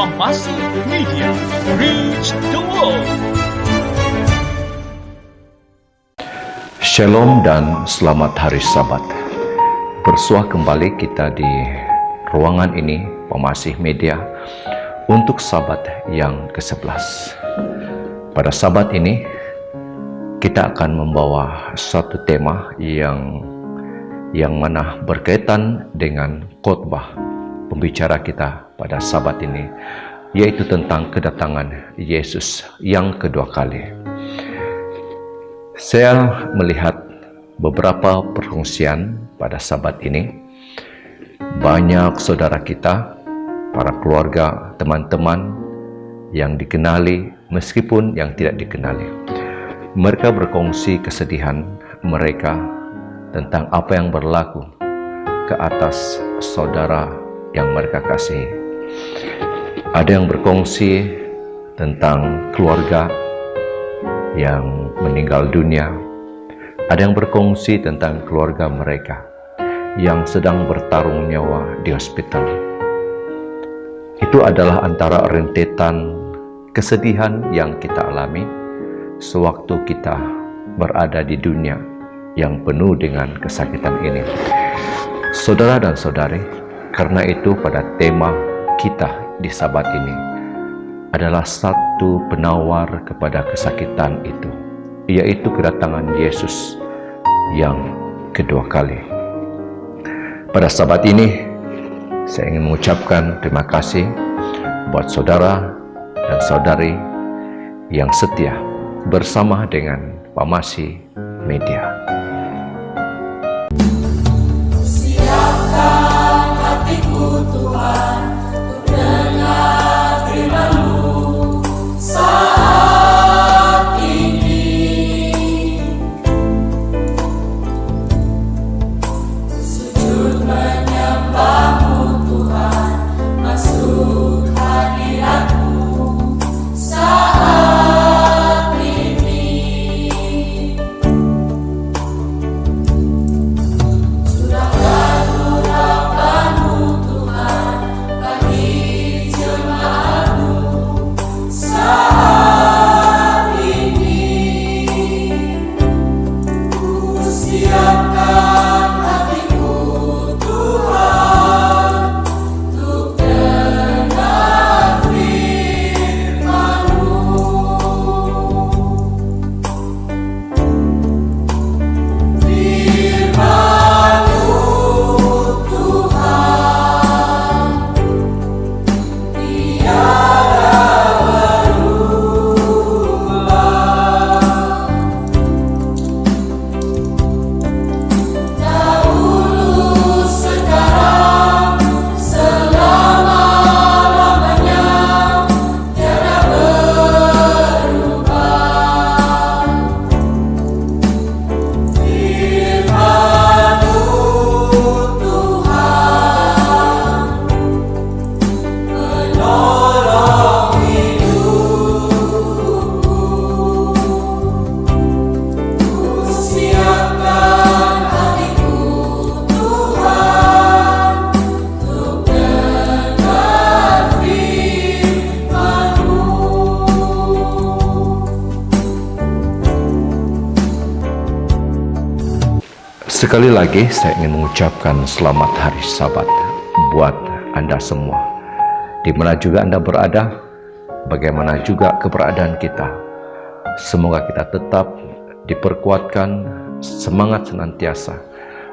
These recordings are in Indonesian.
Kompasi Media, reach the world. Shalom dan selamat hari Sabat. Bersua kembali kita di ruangan ini, Kompasi Media, untuk Sabat yang ke-11. Pada Sabat ini, kita akan membawa satu tema yang mana berkaitan dengan khotbah pembicara kita pada Sabat ini, yaitu tentang kedatangan Yesus yang kedua kali. Saya melihat beberapa perkongsian pada Sabat ini. Banyak saudara kita, para keluarga, teman-teman yang dikenali meskipun yang tidak dikenali. Mereka berkongsi kesedihan mereka tentang apa yang berlaku ke atas saudara yang mereka kasihi. Ada yang berkongsi tentang keluarga yang meninggal dunia. Ada yang berkongsi tentang keluarga mereka yang sedang bertarung nyawa di hospital. Itu adalah antara rentetan kesedihan yang kita alami sewaktu kita berada di dunia yang penuh dengan kesakitan ini. Saudara dan saudari, karena itu pada tema kita di Sabat ini adalah satu penawar kepada kesakitan itu, yaitu kedatangan Yesus yang kedua kali. Pada Sabat ini, saya ingin mengucapkan terima kasih buat saudara dan saudari yang setia bersama dengan Kompasi Media. Siapkan hatiku Tuhan untuk dengar firman-Mu saat ini. Sujud menyembah-Mu Tuhan, masuk hadirat-Mu saat ini. Surahkan urapan-Mu Tuhan bagi jemaat-Mu saat ini. Ku siapkan hatiku Tuhan untuk dengar firman-Mu. Firman-Mu Tuhan tiada berubah. Dahulu, sekarang, selama-lamanya tiada berubah. Firman-Mu Tuhan menolong hidupku. Ku siapkan hatiku Tuhan untuk dengar firman-Mu. Sekali lagi saya ingin mengucapkan selamat hari Sabat buat Anda semua. Di mana juga Anda berada, bagaimana juga keberadaan kita. Semoga kita tetap diperkuatkan semangat senantiasa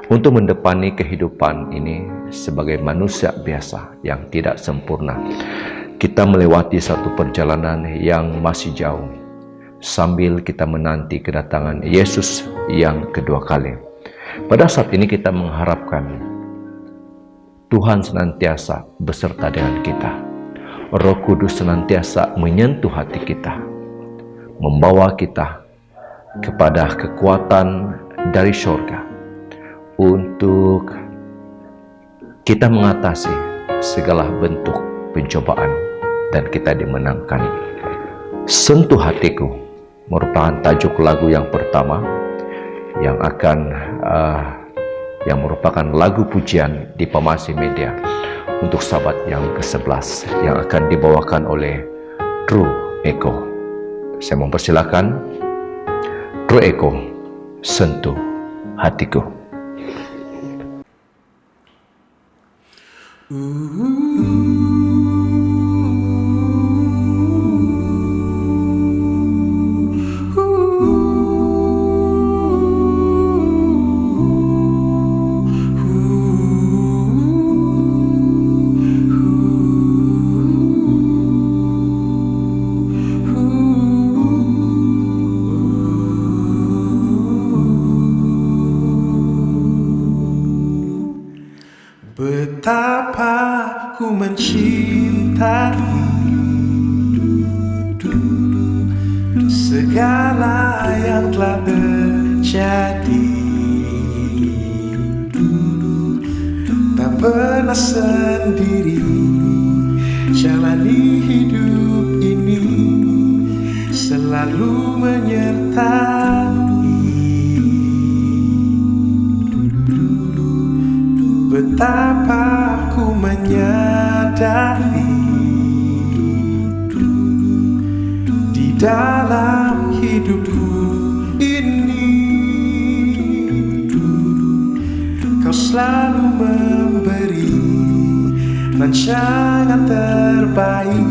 untuk mendepani kehidupan ini sebagai manusia biasa yang tidak sempurna. Kita melewati satu perjalanan yang masih jauh sambil kita menanti kedatangan Yesus yang kedua kali. Pada saat ini kita mengharapkan Tuhan senantiasa beserta dengan kita. Roh Kudus senantiasa menyentuh hati kita, membawa kita kepada kekuatan dari surga untuk kita mengatasi segala bentuk pencobaan dan kita dimenangkan. Sentuh hatiku merupakan tajuk lagu yang pertama yang merupakan lagu pujian di Kompasi Media untuk sahabat yang ke-11 yang akan dibawakan oleh True Echo. Saya mempersilakan True Echo, Sentuh Hatiku. Betapa ku mencintai segala yang telah terjadi. Tak pernah sendiri jalani hidup ini, selalu menyertai. Betapa ku menyadari di dalam hidupku ini Kau selalu memberi rancangan terbaik.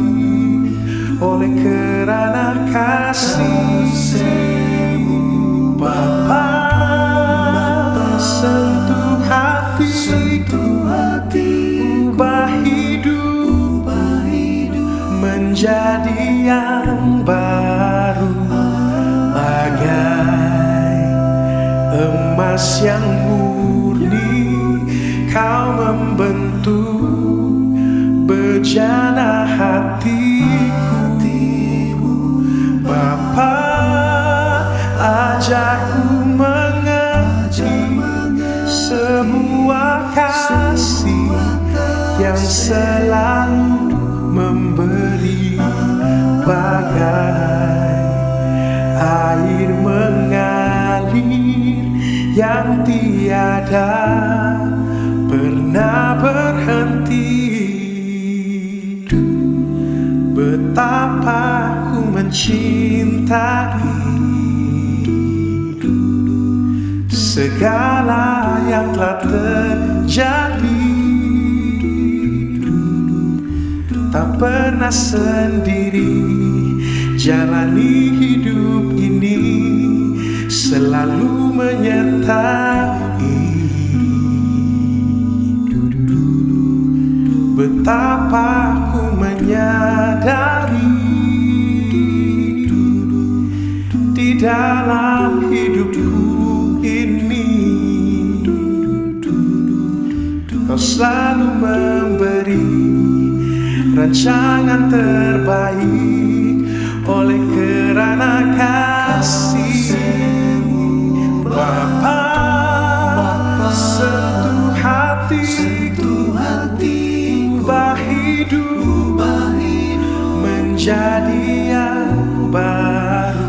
Oleh kerana kasih-Mu Bapa, sentuh hati, ubah hidup menjadi yang baru, bagai emas yang murni. Kau membentuk bejana hatiku, Bapa, ajarku mengerti sebuah kasih yang selalu memberi, bagai air mengalir yang tiada pernah berhenti. Betapa ku mencintai segala yang telah terjadi. Tak pernah sendiri jalani hidup ini, selalu menyertai. Betapa ku menyadari di dalam hidupku ini Kau selalu memberi rancangan terbaik. Oleh kerana kasih-Mu Bapa, sentuh hatiku, ubah hidup menjadi yang baru,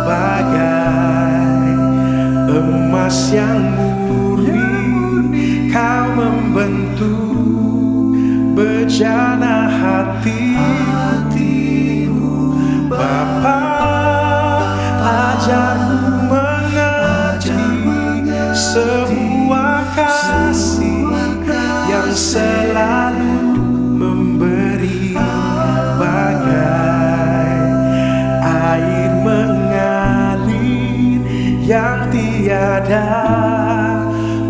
bagai emas yang murni. Kau membentuk bejana hatiku, Bapa, ajarku mengerti sebuah kasih yang selalu memberi, bagai air mengalir yang tiada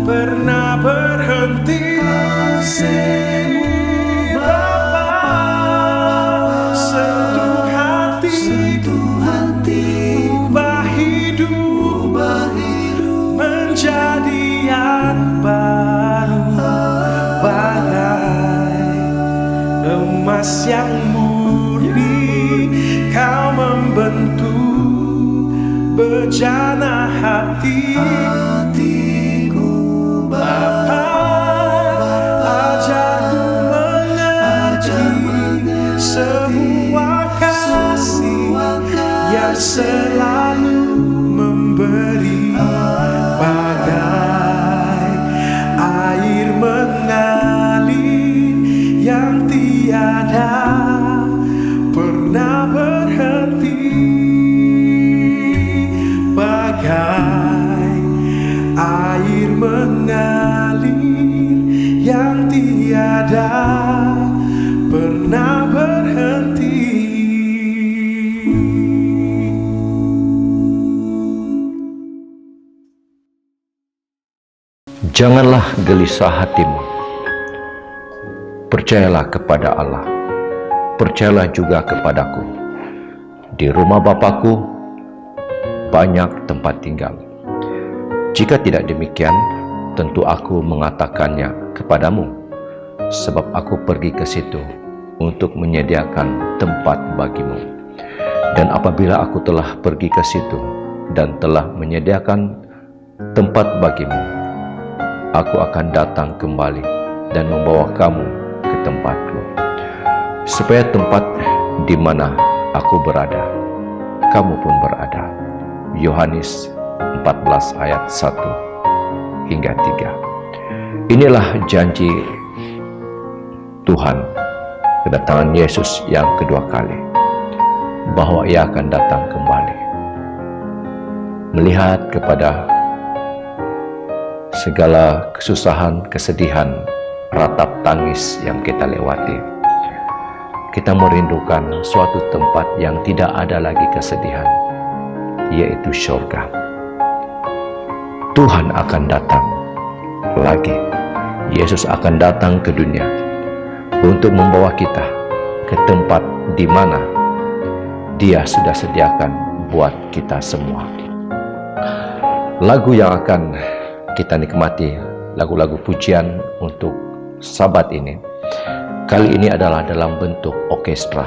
pernah berhenti. Bapa, sentuh hati, ubah hidup menjadi yang baru, bagai emas yang murni. Kau membentuk bejana hatiku, Bapa, ajarku mengerti sebuah kasih yang selalu memberi, bagai air mengalir tiada pernah berhenti, bagai air mengalir yang tiada pernah berhenti. Janganlah gelisah hatimu. Percayalah kepada Allah. Percayalah juga kepadaku. Di rumah Bapakku banyak tempat tinggal. Jika tidak demikian, tentu aku mengatakannya kepadamu, sebab aku pergi ke situ untuk menyediakan tempat bagimu. Dan apabila aku telah pergi ke situ dan telah menyediakan tempat bagimu, aku akan datang kembali dan membawa kamu ke tempatku, supaya tempat di mana aku berada, kamu pun berada. Yohanes 14 ayat 1 hingga 3. Inilah janji Tuhan, kedatangan Yesus yang kedua kali, bahwa Ia akan datang kembali. Melihat kepada segala kesusahan, kesedihan, ratap tangis yang kita lewati, kita merindukan suatu tempat yang tidak ada lagi kesedihan, yaitu surga. Tuhan akan datang lagi. Yesus akan datang ke dunia untuk membawa kita ke tempat di mana Dia sudah sediakan buat kita semua. Lagu yang akan kita nikmati, lagu-lagu pujian untuk Sabat ini, kali ini adalah dalam bentuk orkestra,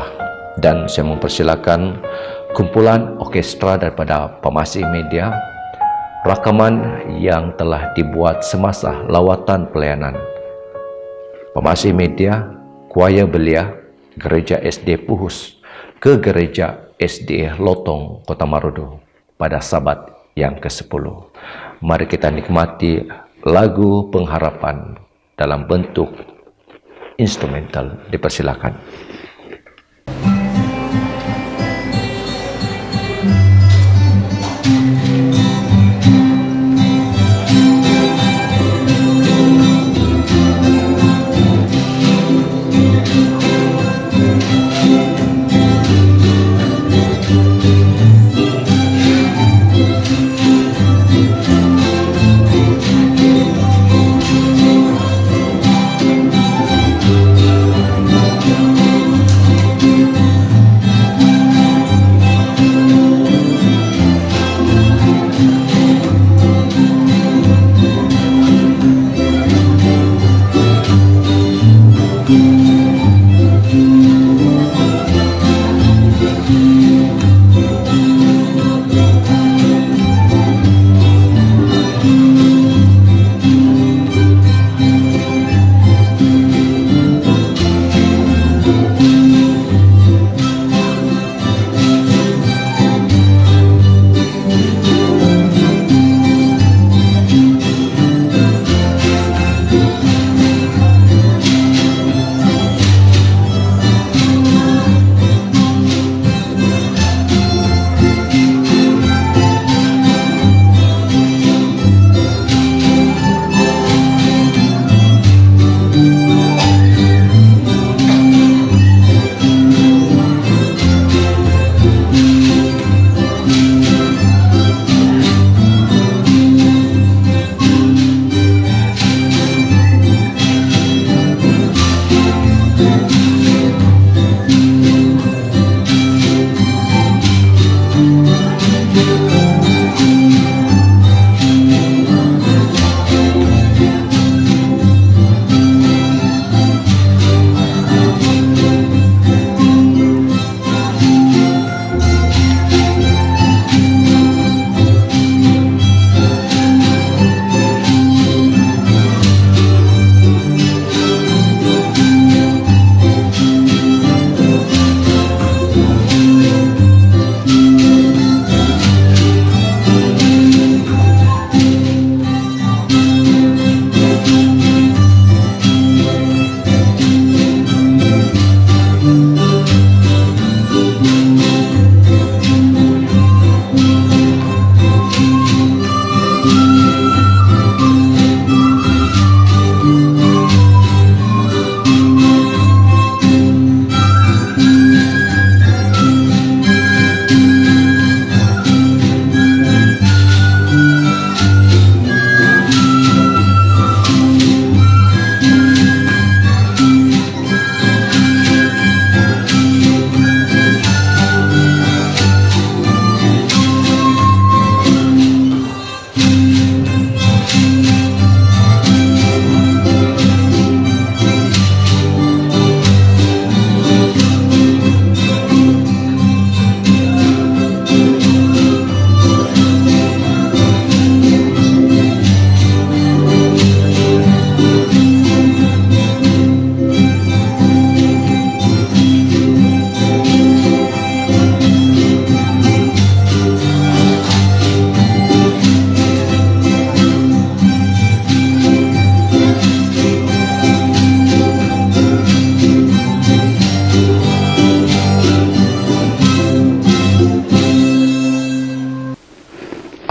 dan saya mempersilakan kumpulan orkestra daripada Pemasih Media, rakaman yang telah dibuat semasa lawatan pelayanan Pemasih Media, Choir Belia, Gereja SD Puhus ke Gereja SD Lotong, Kota Marodo pada Sabat yang ke-10. Mari kita nikmati lagu pengharapan dalam bentuk instrumental. Dipersilakan.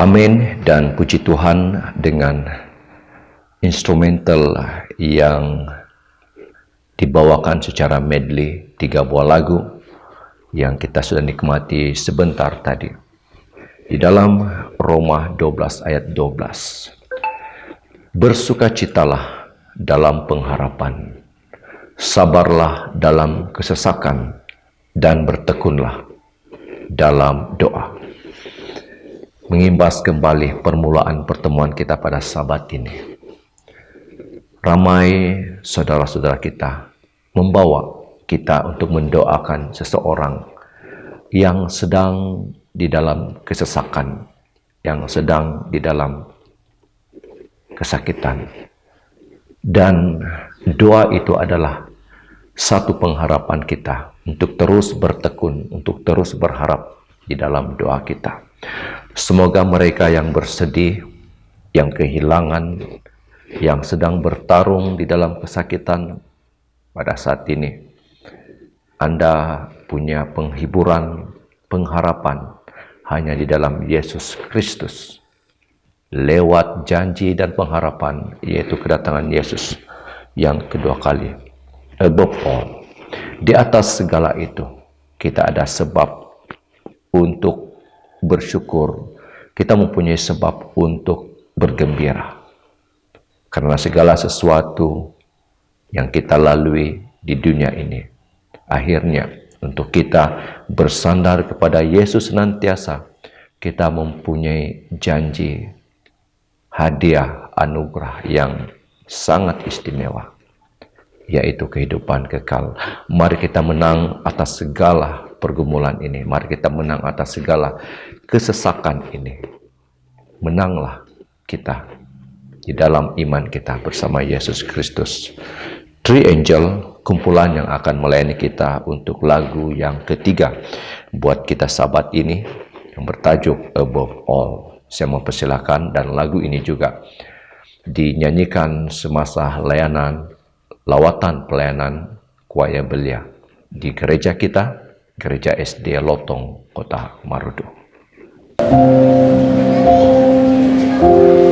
Amin, dan puji Tuhan dengan instrumental yang dibawakan secara medley 3 buah lagu yang kita sudah nikmati sebentar tadi. Di dalam Roma 12 ayat 12. Bersukacitalah dalam pengharapan, sabarlah dalam kesesakan, dan bertekunlah dalam doa. Mengimbas kembali permulaan pertemuan kita pada Sabat ini. Ramai saudara-saudara kita membawa kita untuk mendoakan seseorang yang sedang di dalam kesesakan, yang sedang di dalam kesakitan. Dan doa itu adalah satu pengharapan kita untuk terus bertekun, untuk terus berharap di dalam doa kita. Semoga mereka yang bersedih, yang kehilangan, yang sedang bertarung di dalam kesakitan pada saat ini, Anda punya penghiburan, pengharapan hanya di dalam Yesus Kristus. Lewat janji dan pengharapan, yaitu kedatangan Yesus yang kedua kali. Above all, di atas segala itu, kita ada sebab untuk bersyukur. Kita mempunyai sebab untuk bergembira. Karena segala sesuatu yang kita lalui di dunia ini, akhirnya untuk kita bersandar kepada Yesus senantiasa, kita mempunyai janji, hadiah, anugerah yang sangat istimewa, yaitu kehidupan kekal. Mari kita menang atas segala pergumulan ini. Mari kita menang atas segala kesesakan ini. Menanglah kita di dalam iman kita bersama Yesus Kristus. Three Angel, kumpulan yang akan melayani kita untuk lagu yang ketiga buat kita Sabat ini yang bertajuk Above All. Saya mempersilakan, dan lagu ini juga dinyanyikan semasa layanan lawatan pelayanan Kuaya Belia di gereja kita, Gereja SD Lotong, Kota Marudu. Oh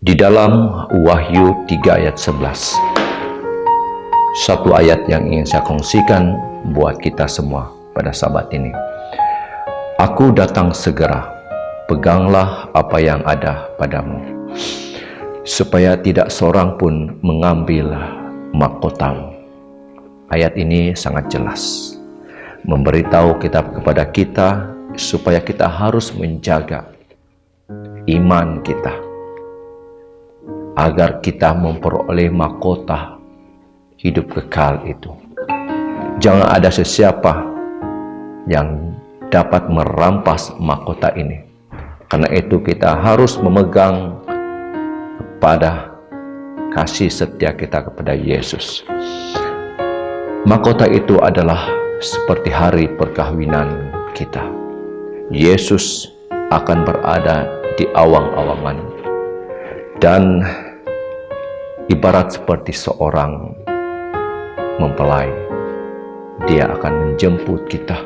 Di dalam Wahyu 3 ayat 11, satu ayat yang ingin saya kongsikan buat kita semua pada sabat ini. Aku datang segera, peganglah apa yang ada padamu, supaya tidak seorang pun mengambil mahkotamu. Ayat ini sangat jelas memberitahu kepada kita supaya kita harus menjaga iman kita agar kita memperoleh mahkota hidup kekal itu. Jangan ada sesiapa yang dapat merampas mahkota ini. Karena itu kita harus memegang kepada kasih setia kita kepada Yesus. Mahkota itu adalah seperti hari perkawinan kita. Yesus akan berada di awang-awangan dan ibarat seperti seorang mempelai. Dia akan menjemput kita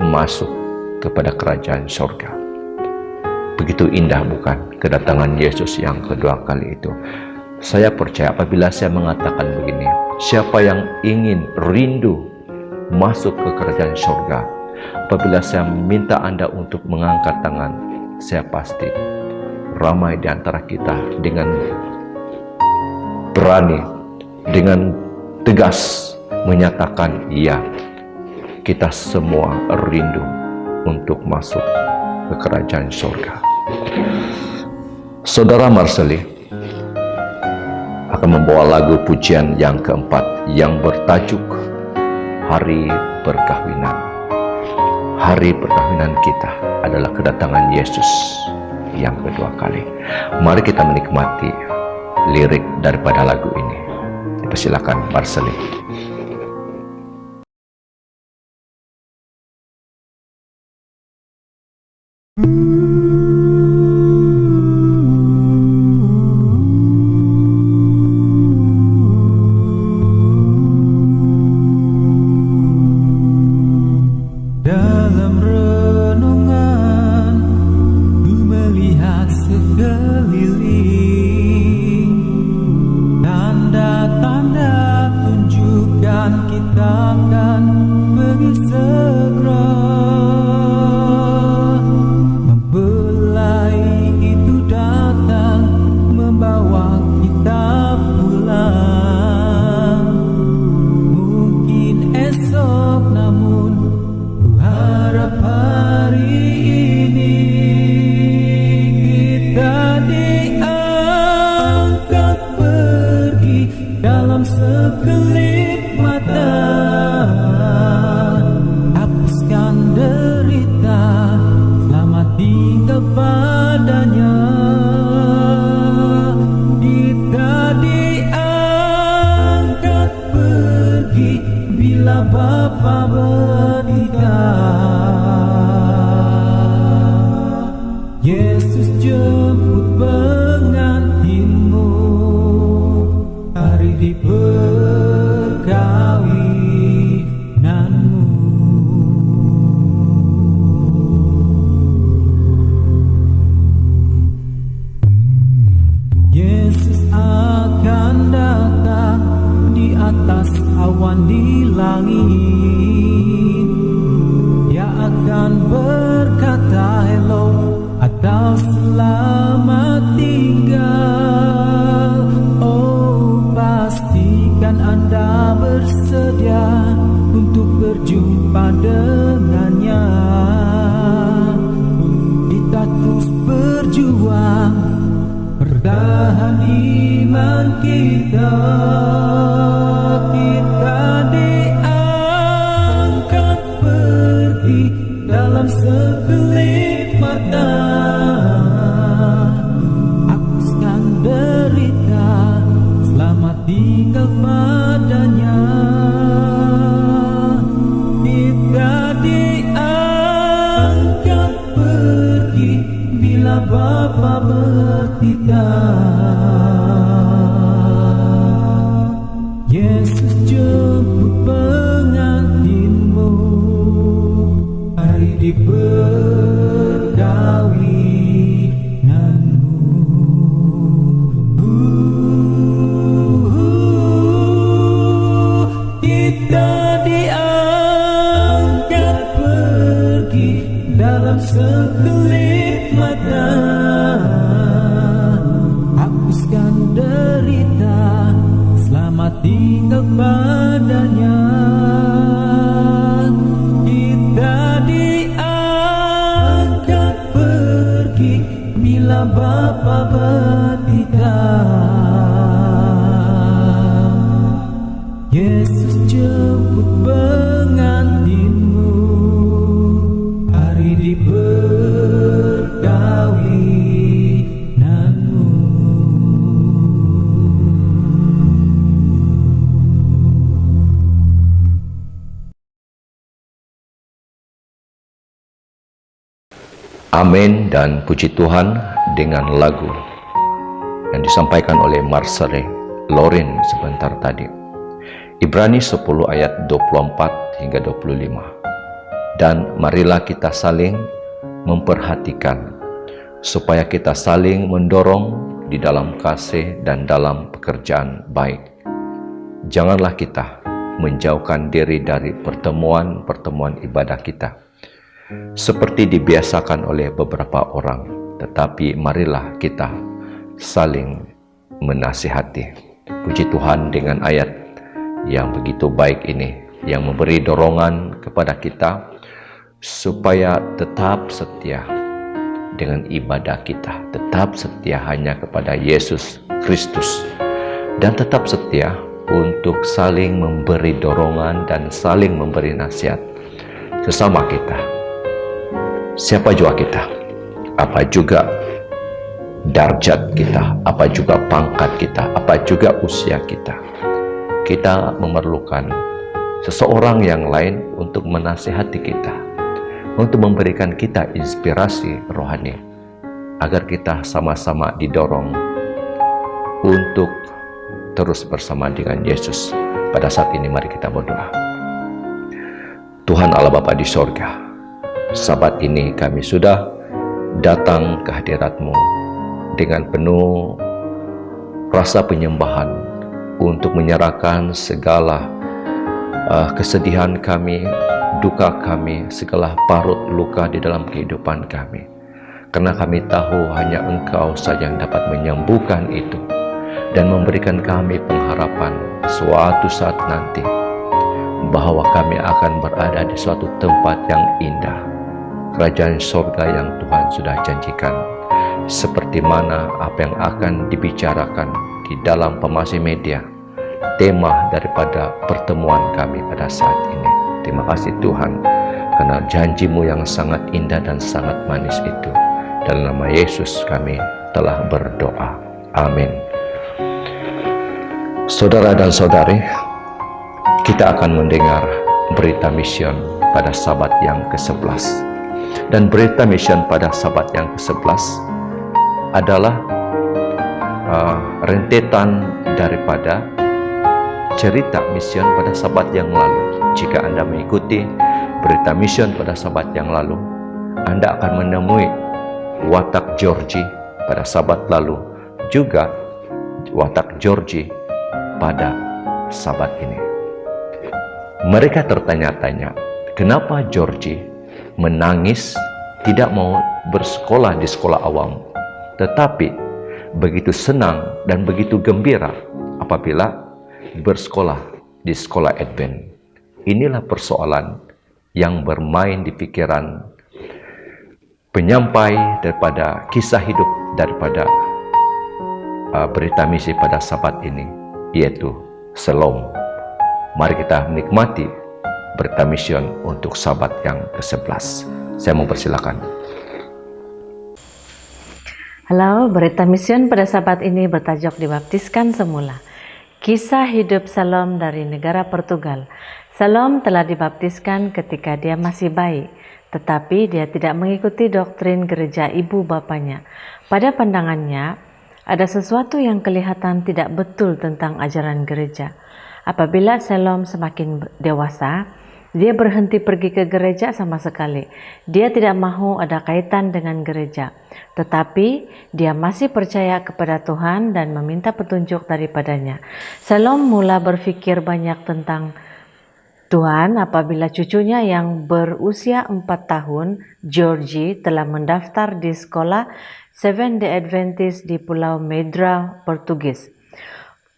masuk kepada kerajaan surga. Begitu indah bukan kedatangan Yesus yang kedua kali itu. Saya percaya apabila saya mengatakan begini, siapa yang ingin rindu masuk ke kerajaan surga, apabila saya minta Anda untuk mengangkat tangan, saya pasti ramai di antara kita dengan berani, dengan tegas menyatakan iya, kita semua rindu untuk masuk ke kerajaan surga. Saudara Marseli akan membawa lagu pujian yang keempat yang bertajuk Hari Perkawinan. Hari perkawinan kita adalah kedatangan Yesus yang kedua kali. Mari kita menikmati lirik daripada lagu ini. Silakan Marseli. Dalam renungan ku melihat sekeliling, tanda-tanda tunjukkan kita akan pergi segera. Mempelai itu datang membawa kita pulang. Mungkin esok, namun ku harap hari ini kita diangkat pergi dalam sekelip mata. Hapuskan derita, selamat tinggal padanya. Kita diangkat pergi bila Bapa bernikah. Yesus jemput pengantinmu, hari di perkawinanmu. Yesus akan datang di atas awan di langit. Dia akan berkata hello atau selamat tinggal. Oh, pastikan Anda bersedia untuk berjumpa dengannya. Kita terus berjuang, pertahan iman kita. Kita diangkat pergi dalam sekelip mata. Hapuskan derita, selamat tinggal padanya. Kita diangkat pergi bila Bapa bertitah. Yesus jemput pengantinmu, hari di perkawinanmu. tinggal padanya. Kita diangkat pergi bila Bapa bertindak. Yesus jemput pengantinmu, hari diperkawinanmu. Amin dan puji Tuhan dengan lagu yang disampaikan oleh Marcelle Lorin sebentar tadi. Ibrani 10 ayat 24 hingga 25. Dan marilah kita saling memperhatikan supaya kita saling mendorong di dalam kasih dan dalam pekerjaan baik. Janganlah kita menjauhkan diri dari pertemuan-pertemuan ibadah kita seperti dibiasakan oleh beberapa orang, tetapi marilah kita saling menasihati. Puji Tuhan dengan ayat yang begitu baik ini, yang memberi dorongan kepada kita supaya tetap setia dengan ibadah kita, tetap setia hanya kepada Yesus Kristus, dan tetap setia untuk saling memberi dorongan dan saling memberi nasihat sesama kita. Siapa juga kita, apa juga darjat kita, apa juga pangkat kita, apa juga usia kita, kita memerlukan seseorang yang lain untuk menasihati kita, untuk memberikan kita inspirasi rohani, agar kita sama-sama didorong untuk terus bersama dengan Yesus. Pada saat ini mari kita berdoa. Tuhan Allah Bapa di sorga, Sabat ini kami sudah datang ke hadirat-Mu dengan penuh rasa penyembahan untuk menyerahkan segala kesedihan kami, duka kami, segala parut luka di dalam kehidupan kami. Karena kami tahu hanya Engkau saja yang dapat menyembuhkan itu dan memberikan kami pengharapan suatu saat nanti bahwa kami akan berada di suatu tempat yang indah, kerajaan surga yang Tuhan sudah janjikan, seperti mana apa yang akan dibicarakan di dalam Pemasih Media, tema daripada pertemuan kami pada saat ini. Terima kasih Tuhan, karena janji-Mu yang sangat indah dan sangat manis itu. Dalam nama Yesus kami telah berdoa. Amin. Saudara dan saudari, kita akan mendengar berita mission pada Sabat yang ke-11. Dan berita mission pada Sabat yang ke-11 adalah rentetan daripada cerita mission pada Sabat yang lalu. Jika Anda mengikuti berita mission pada Sabat yang lalu, Anda akan menemui watak Georgie pada Sabat lalu, juga watak Georgie pada Sabat ini. Mereka tertanya-tanya, kenapa Georgie menangis, tidak mau bersekolah di sekolah awam, tetapi begitu senang dan begitu gembira apabila bersekolah di sekolah Advent. Inilah persoalan yang bermain di pikiran penyampai daripada kisah hidup daripada berita misi pada Sabat ini, yaitu Shalom. Mari kita menikmati berita mission untuk Sabat yang ke-11. Saya mau persilakan. Halo, berita mission pada Sabat ini bertajuk Dibaptiskan Semula. Kisah hidup Shalom dari negara Portugal. Shalom telah dibaptiskan ketika dia masih bayi, tetapi dia tidak mengikuti doktrin gereja ibu bapanya. Pada pandangannya, ada sesuatu yang kelihatan tidak betul tentang ajaran gereja. Apabila Shalom semakin dewasa, dia berhenti pergi ke gereja sama sekali. Dia tidak mahu ada kaitan dengan gereja. Tetapi dia masih percaya kepada Tuhan dan meminta petunjuk daripadanya. Shalom mula berpikir banyak tentang Tuhan apabila cucunya yang berusia 4 tahun, Georgie, telah mendaftar di sekolah Seventh-day Adventist di Pulau Madeira, Portugis.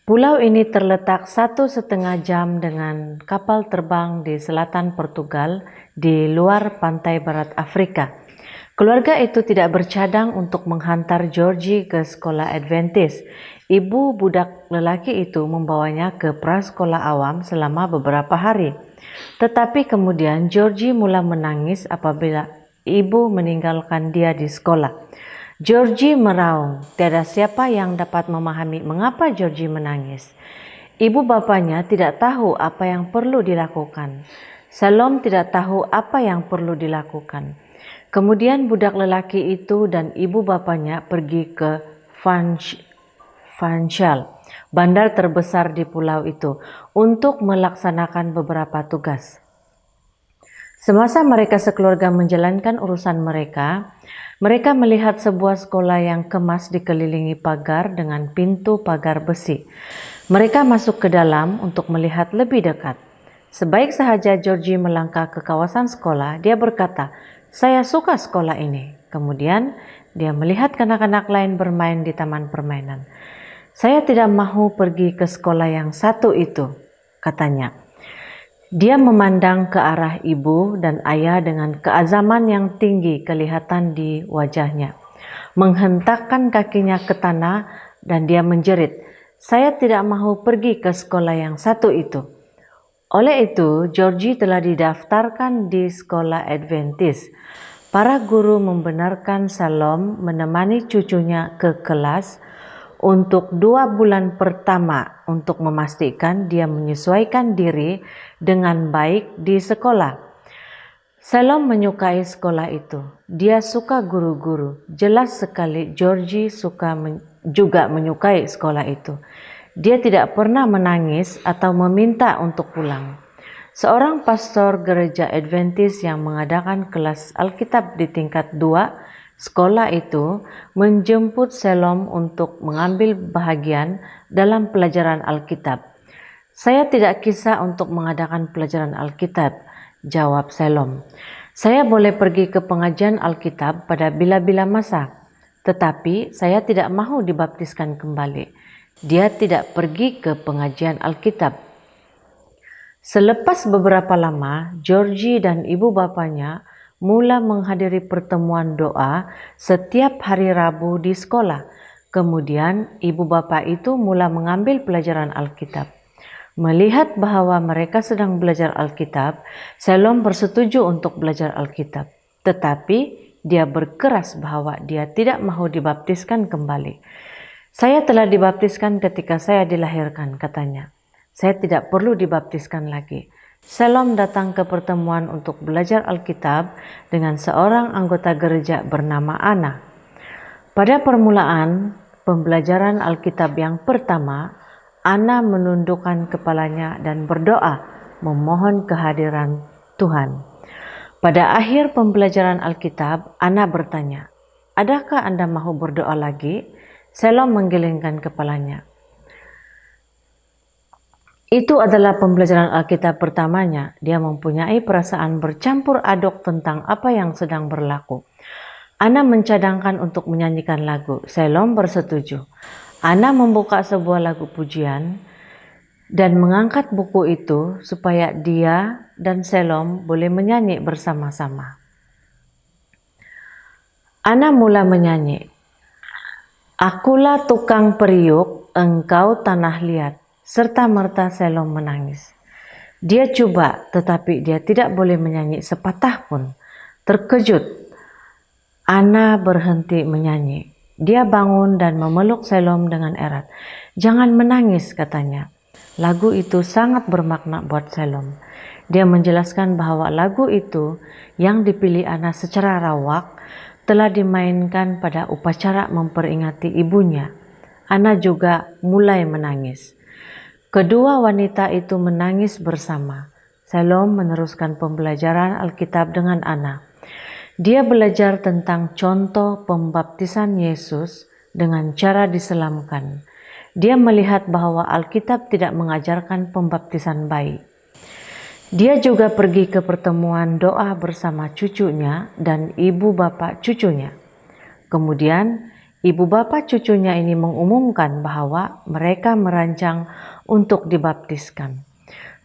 Pulau ini terletak 1,5 jam dengan kapal terbang di selatan Portugal di luar pantai barat Afrika. Keluarga itu tidak bercadang untuk menghantar Georgie ke sekolah Adventist. Ibu budak lelaki itu membawanya ke prasekolah awam selama beberapa hari. Tetapi kemudian Georgie mulai menangis apabila ibu meninggalkan dia di sekolah. Georgie meraung, tiada siapa yang dapat memahami mengapa Georgie menangis. Ibu bapanya tidak tahu apa yang perlu dilakukan. Salom tidak tahu apa yang perlu dilakukan. Kemudian budak lelaki itu dan ibu bapanya pergi ke Funchal, bandar terbesar di pulau itu, untuk melaksanakan beberapa tugas. Semasa mereka sekeluarga menjalankan urusan mereka melihat sebuah sekolah yang kemas dikelilingi pagar dengan pintu pagar besi. Mereka masuk ke dalam untuk melihat lebih dekat. Sebaik sahaja Georgie melangkah ke kawasan sekolah, dia berkata, "Saya suka sekolah ini." Kemudian dia melihat kanak-kanak lain bermain di taman permainan. "Saya tidak mau pergi ke sekolah yang satu itu," katanya. Dia memandang ke arah ibu dan ayah dengan keazaman yang tinggi kelihatan di wajahnya. Menghentakkan kakinya ke tanah dan dia menjerit, "Saya tidak mau pergi ke sekolah yang satu itu." Oleh itu, Georgie telah didaftarkan di sekolah Adventist. Para guru membenarkan Salom menemani cucunya ke kelas untuk 2 bulan pertama untuk memastikan dia menyesuaikan diri dengan baik di sekolah. Salom menyukai sekolah itu. Dia suka guru-guru. Jelas sekali Georgie juga menyukai sekolah itu. Dia tidak pernah menangis atau meminta untuk pulang. Seorang pastor gereja Adventist yang mengadakan kelas Alkitab di tingkat 2 sekolah itu menjemput Salom untuk mengambil bahagian dalam pelajaran Alkitab. "Saya tidak kisah untuk mengadakan pelajaran Alkitab," jawab Salom. "Saya boleh pergi ke pengajian Alkitab pada bila-bila masa, tetapi saya tidak mahu dibaptiskan kembali." Dia tidak pergi ke pengajian Alkitab. Selepas beberapa lama, Georgie dan ibu bapanya mula menghadiri pertemuan doa setiap hari Rabu di sekolah. Kemudian ibu bapa itu mula mengambil pelajaran Alkitab. Melihat bahwa mereka sedang belajar Alkitab, Salom bersetuju untuk belajar Alkitab. Tetapi dia berkeras bahwa dia tidak mahu dibaptiskan kembali. "Saya telah dibaptiskan ketika saya dilahirkan," katanya. "Saya tidak perlu dibaptiskan lagi." Salom datang ke pertemuan untuk belajar Alkitab dengan seorang anggota gereja bernama Anna. Pada permulaan pembelajaran Alkitab yang pertama, Anna menundukkan kepalanya dan berdoa memohon kehadiran Tuhan. Pada akhir pembelajaran Alkitab, Anna bertanya, "Adakah Anda mahu berdoa lagi?" Salom menggelengkan kepalanya. Itu adalah pembelajaran Alkitab pertamanya. Dia mempunyai perasaan bercampur aduk tentang apa yang sedang berlaku. Anna mencadangkan untuk menyanyikan lagu. Salom bersetuju. Anna membuka sebuah lagu pujian dan mengangkat buku itu supaya dia dan Salom boleh menyanyi bersama-sama. Anna mula menyanyi, "Akulah tukang periuk, engkau tanah liat." Serta-merta Salom menangis. Dia coba, tetapi dia tidak boleh menyanyi sepatah pun. Terkejut, Anna berhenti menyanyi. Dia bangun dan memeluk Salom dengan erat. "Jangan menangis," katanya. Lagu itu sangat bermakna buat Salom. Dia menjelaskan bahwa lagu itu yang dipilih Anna secara rawak telah dimainkan pada upacara memperingati ibunya. Anna juga mulai menangis. Kedua wanita itu menangis bersama. Salom meneruskan pembelajaran Alkitab dengan Anna. Dia belajar tentang contoh pembaptisan Yesus dengan cara diselamkan. Dia melihat bahwa Alkitab tidak mengajarkan pembaptisan bayi. Dia juga pergi ke pertemuan doa bersama cucunya dan ibu bapak cucunya. Kemudian ibu bapak cucunya ini mengumumkan bahwa mereka merancang untuk dibaptiskan.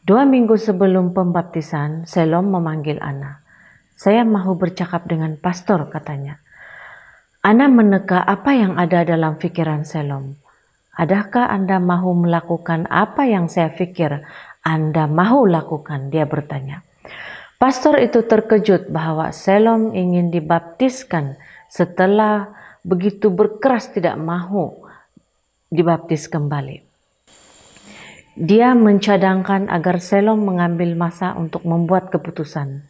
2 minggu sebelum pembaptisan, Selom memanggil Ana. "Saya mahu bercakap dengan pastor," katanya. Ana meneka apa yang ada dalam pikiran Selom. "Adakah Anda mahu melakukan apa yang saya pikir Anda mahu lakukan?" dia bertanya. Pastor itu terkejut bahwa Selom ingin dibaptiskan setelah begitu berkeras tidak mahu dibaptis kembali. Dia mencadangkan agar Selom mengambil masa untuk membuat keputusan.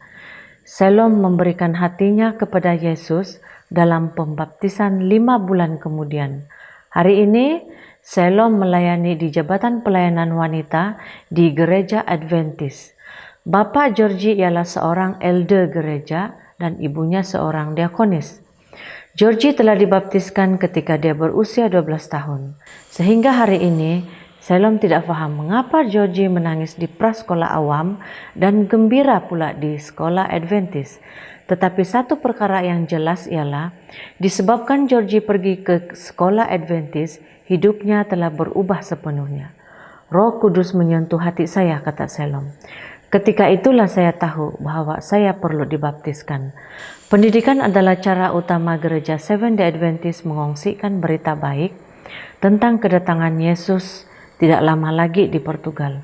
Selom memberikan hatinya kepada Yesus dalam pembaptisan 5 bulan kemudian. Hari ini Selom melayani di Jabatan Pelayanan Wanita di Gereja Adventist. Bapak Georgie ialah seorang elder gereja dan ibunya seorang diakonis. Georgie telah dibaptiskan ketika dia berusia 12 tahun. Sehingga hari ini, Selom tidak paham mengapa Georgie menangis di prasekolah awam dan gembira pula di sekolah Adventist. Tetapi satu perkara yang jelas ialah, disebabkan Georgie pergi ke sekolah Adventist, hidupnya telah berubah sepenuhnya. "Roh Kudus menyentuh hati saya," kata Selom. "Ketika itulah saya tahu bahwa saya perlu dibaptiskan." Pendidikan adalah cara utama gereja Seventh-day Adventist mengongsikan berita baik tentang kedatangan Yesus tidak lama lagi di Portugal.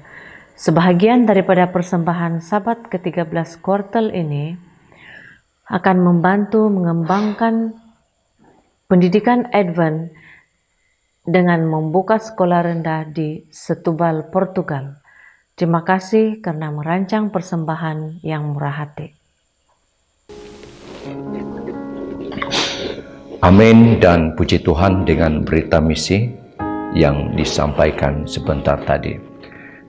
Sebahagian daripada persembahan Sabat ke-13 kuartal ini akan membantu mengembangkan pendidikan Advent dengan membuka sekolah rendah di Setúbal, Portugal. Terima kasih karena merancang persembahan yang murah hati. Amin dan puji Tuhan dengan berita misi yang disampaikan sebentar tadi.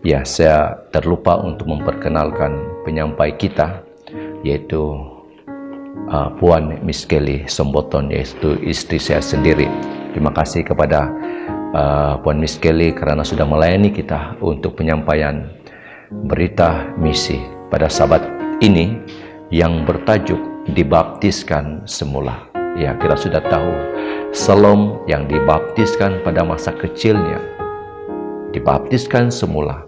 Ya, saya terlupa untuk memperkenalkan penyampai kita, yaitu Puan Miss Kelly Somboton, yaitu istri saya sendiri. Terima kasih kepada Puan Miss Kelly karena sudah melayani kita untuk penyampaian berita misi pada Sabat ini yang bertajuk dibaptiskan semula. Ya, kita sudah tahu Selom yang dibaptiskan pada masa kecilnya dibaptiskan semula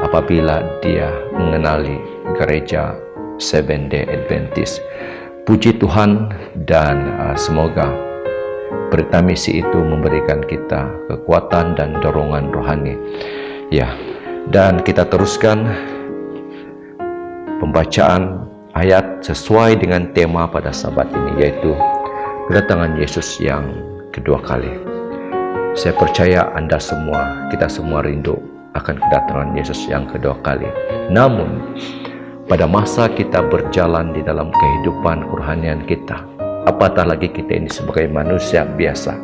apabila dia mengenali gereja Seventh-day Adventist. Puji Tuhan dan semoga berita misi itu memberikan kita kekuatan dan dorongan rohani. Ya, dan kita teruskan pembacaan ayat sesuai dengan tema pada Sabat ini, yaitu kedatangan Yesus yang kedua kali. Saya percaya Anda semua, kita semua rindu akan kedatangan Yesus yang kedua kali. Namun, pada masa kita berjalan di dalam kehidupan kerohanian kita, apatah lagi kita ini sebagai manusia biasa,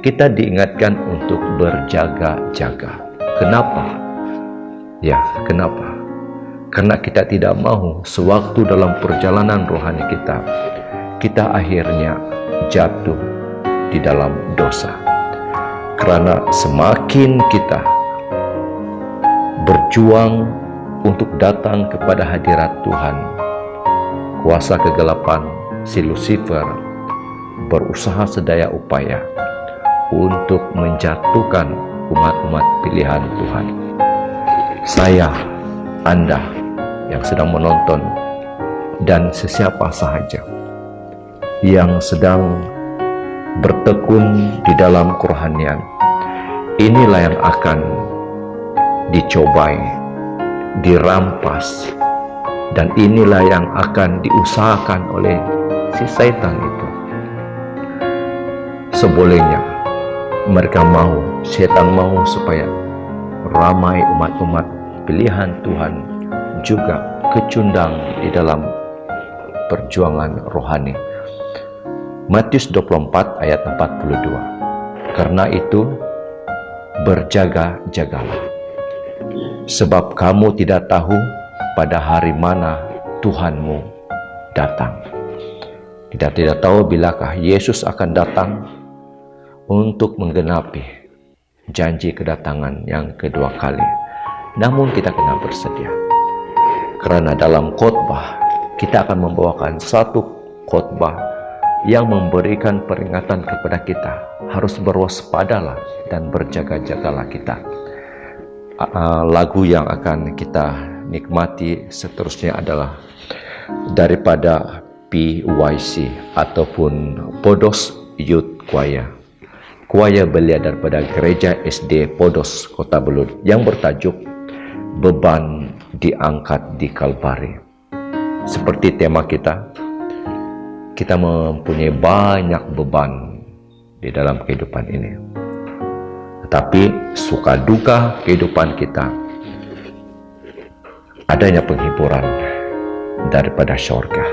kita diingatkan untuk berjaga-jaga. Kenapa? Ya, kenapa? Karena kita tidak mau sewaktu dalam perjalanan rohani kita akhirnya jatuh di dalam dosa. Karena semakin kita berjuang untuk datang kepada hadirat Tuhan, kuasa kegelapan si Lucifer berusaha sedaya upaya untuk menjatuhkan umat-umat pilihan Tuhan. Saya, Anda yang sedang menonton, dan sesiapa sahaja yang sedang bertekun di dalam kerohanian, inilah yang akan dicobai, dirampas, dan inilah yang akan diusahakan oleh si Satan itu. Sebolehnya mereka mau, setan mau supaya ramai umat-umat pilihan Tuhan juga kecundang di dalam perjuangan rohani. Matius 24 ayat 42. Karena itu berjaga-jagalah, sebab kamu tidak tahu pada hari mana Tuhanmu datang. Kita tidak tahu bilakah Yesus akan datang untuk menggenapi janji kedatangan yang kedua kali. Namun kita kena bersedia, karena dalam khotbah kita akan membawakan satu khotbah yang memberikan peringatan kepada kita, harus berwaspadalah dan berjaga-jagalah kita. Lagu yang akan kita nikmati seterusnya adalah daripada PYC ataupun Podos Youth Choir. Choir belia daripada Gereja SD Podos Kota Belud yang bertajuk Beban Diangkat di Kalvari. Seperti tema kita mempunyai banyak beban di dalam kehidupan ini. Tetapi suka duka kehidupan kita, adanya penghiburan daripada syurga.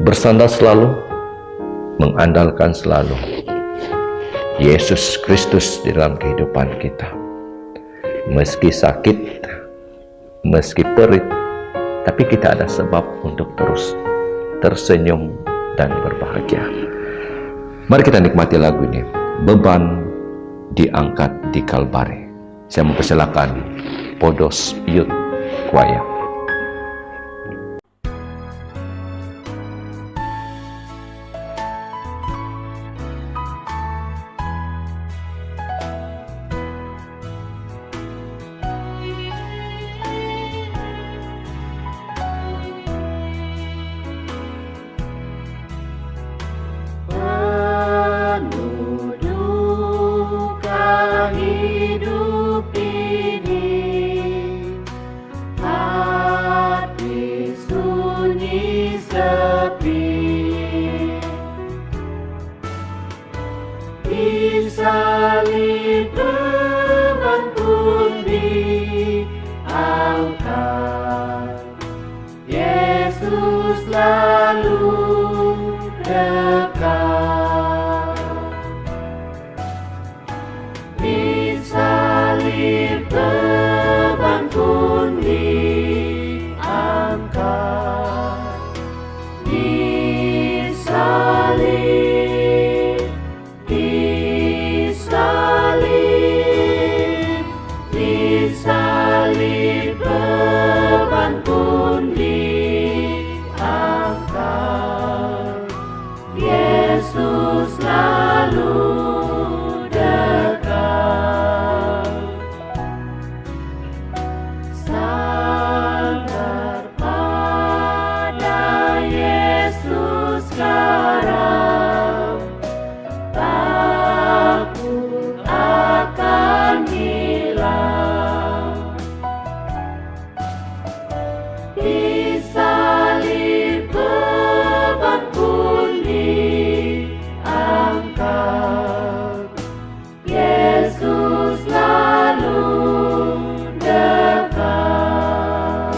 Bersandar selalu, mengandalkan selalu Yesus Kristus di dalam kehidupan kita. Meski sakit, meski perit, tapi kita ada sebab untuk terus tersenyum dan berbahagia. Mari kita nikmati lagu ini, Beban Diangkat di Kalvari. Saya mempersilakan Podos Youth Choir. Hidup ini hati sunyi sepi, disalib beban pun diangkat, Yesus selalu dekat. Disalib beban pun diangkat, disalib, disalib, disalib beban pun diangkat, Yesus selalu disalib beban pun diangkat, Yesus selalu dekat.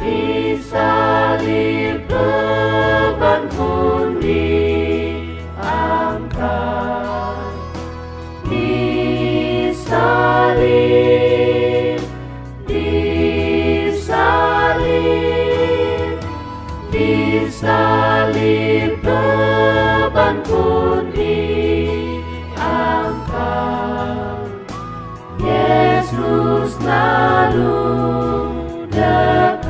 Disalib beban pun diangkat, disalib, disalib, disalib beban pun diangkat, Yesus selalu dekat.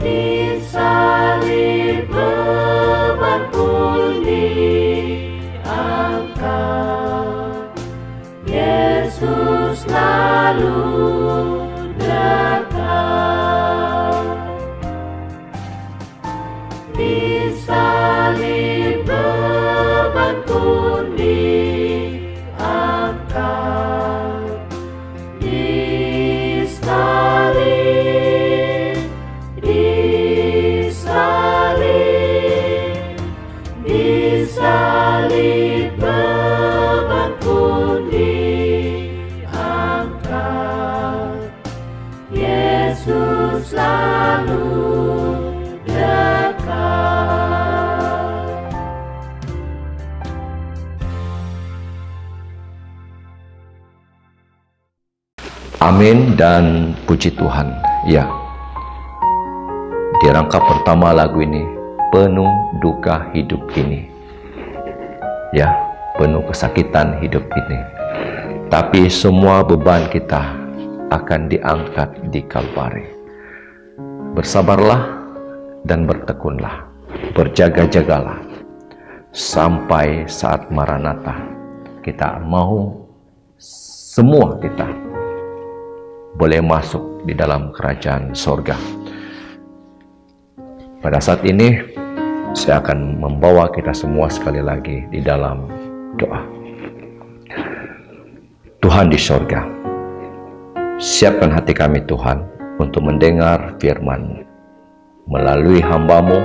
Disalib beban pun diangkat, Amin dan puji Tuhan. Ya, di rangka pertama lagu ini, penuh duka hidup ini. Ya, penuh kesakitan hidup ini. Tapi semua beban kita akan diangkat di Kalvari. Bersabarlah dan bertekunlah. Berjaga-jagalah. Sampai saat Maranatha. Kita mau semua kita boleh masuk di dalam kerajaan sorga. Pada saat ini, saya akan membawa kita semua sekali lagi di dalam doa. Tuhan di sorga, siapkan hati kami Tuhan untuk mendengar firman melalui hamba-Mu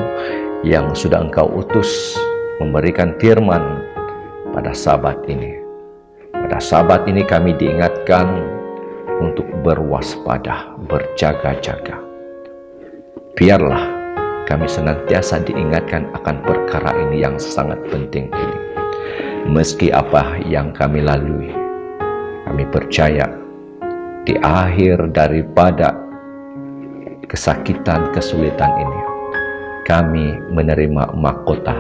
yang sudah Engkau utus memberikan firman pada Sabat ini. Pada Sabat ini kami diingatkan untuk berwaspada, berjaga-jaga. Biarlah kami senantiasa diingatkan akan perkara ini yang sangat penting ini. Meski apa yang kami lalui, kami percaya di akhir daripada kesakitan, kesulitan ini, kami menerima mahkota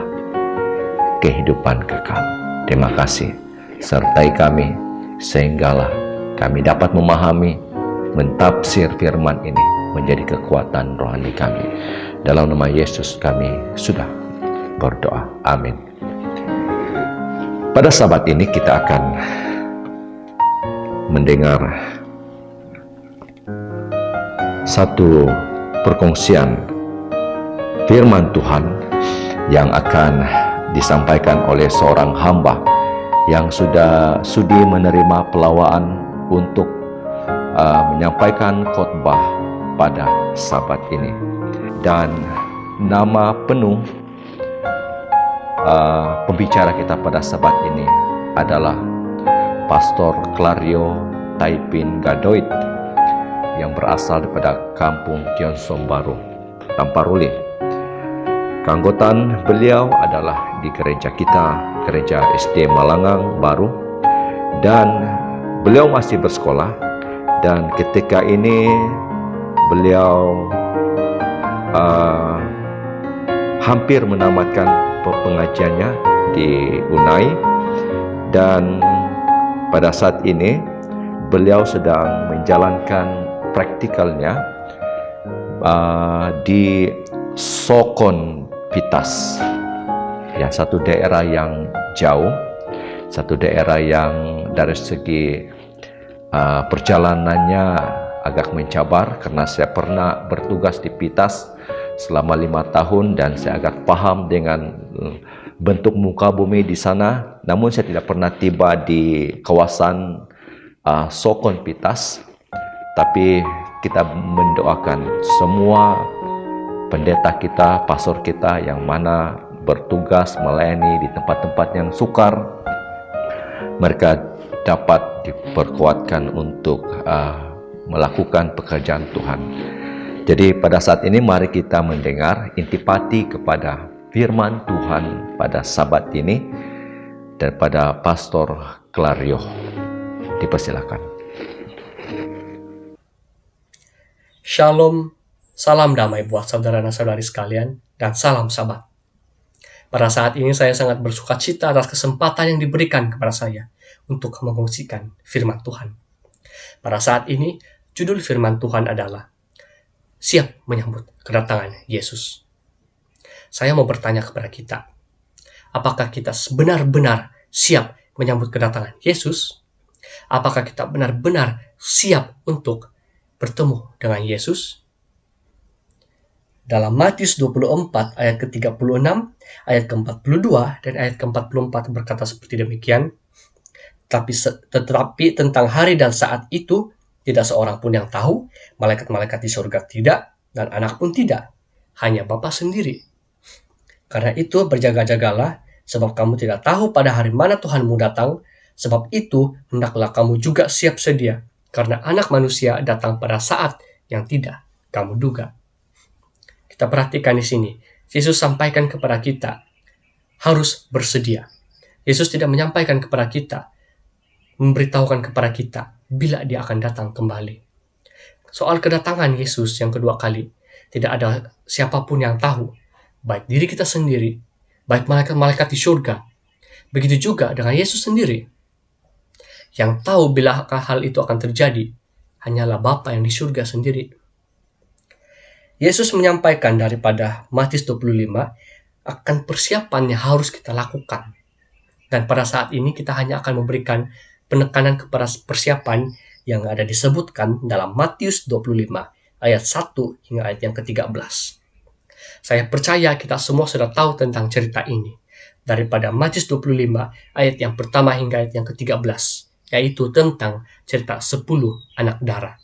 kehidupan kekal. Terima kasih, sertai kami sehinggalah kami dapat memahami, mentafsir firman ini menjadi kekuatan rohani kami. Dalam nama Yesus kami sudah berdoa. Amin. Pada Sabat ini kita akan mendengar satu perkongsian firman Tuhan yang akan disampaikan oleh seorang hamba yang sudah sudi menerima pelawaan untuk menyampaikan khotbah pada Sabat ini. Dan nama penuh pembicara kita pada Sabat ini adalah Pastor Clario Taipin Gadoit yang berasal daripada kampung Tiongsom Baru, Tamparuli. Keanggotaan beliau adalah di gereja kita, gereja SD Malangang Baru, dan beliau masih bersekolah. Dan ketika ini beliau hampir menamatkan pengajiannya di Unai, dan pada saat ini beliau sedang menjalankan praktikalnya di Sokon Pitas, ya, satu daerah yang jauh, satu daerah yang dari segi perjalanannya agak mencabar, karena saya pernah bertugas di Pitas selama 5 tahun dan saya agak paham dengan bentuk muka bumi di sana. Namun saya tidak pernah tiba di kawasan Sokon Pitas. Tapi kita mendoakan semua pendeta kita, pastor kita yang mana bertugas melayani di tempat-tempat yang sukar, mereka dapat diperkuatkan untuk melakukan pekerjaan Tuhan. Jadi pada saat ini mari kita mendengar intipati kepada firman Tuhan pada Sabat ini daripada Pastor Clario. Dipersilakan. Shalom, salam damai buat saudara dan saudari sekalian, dan salam Sabat. Pada saat ini saya sangat bersuka cita atas kesempatan yang diberikan kepada saya untuk mengungsikan firman Tuhan. Pada saat ini, judul firman Tuhan adalah Siap Menyambut Kedatangan Yesus. Saya mau bertanya kepada kita, apakah kita benar-benar siap menyambut kedatangan Yesus? Apakah kita benar-benar siap untuk bertemu dengan Yesus? Dalam Matius 24 ayat ke-36, ayat ke-42, dan ayat ke-44 berkata seperti demikian. Tetapi tentang hari dan saat itu, tidak seorang pun yang tahu, malaikat-malaikat di surga tidak, dan anak pun tidak, hanya Bapa sendiri. Karena itu berjaga-jagalah, sebab kamu tidak tahu pada hari mana Tuhanmu datang. Sebab itu hendaklah kamu juga siap sedia, karena anak manusia datang pada saat yang tidak kamu duga. Kita perhatikan di sini, Yesus sampaikan kepada kita, harus bersedia. Yesus tidak menyampaikan kepada kita, memberitahukan kepada kita, bila dia akan datang kembali. Soal kedatangan Yesus yang kedua kali, tidak ada siapapun yang tahu, baik diri kita sendiri, baik malaikat-malaikat di surga. Begitu juga dengan Yesus sendiri. Yang tahu bila hal itu akan terjadi, hanyalah Bapa yang di surga sendiri. Yesus menyampaikan daripada Matius 25 akan persiapan yang harus kita lakukan. Dan pada saat ini kita hanya akan memberikan penekanan kepada persiapan yang ada disebutkan dalam Matius 25 ayat 1 hingga ayat yang ke-13. Saya percaya kita semua sudah tahu tentang cerita ini daripada Matius 25 ayat yang pertama hingga ayat yang ke-13, yaitu tentang cerita 10 anak darah,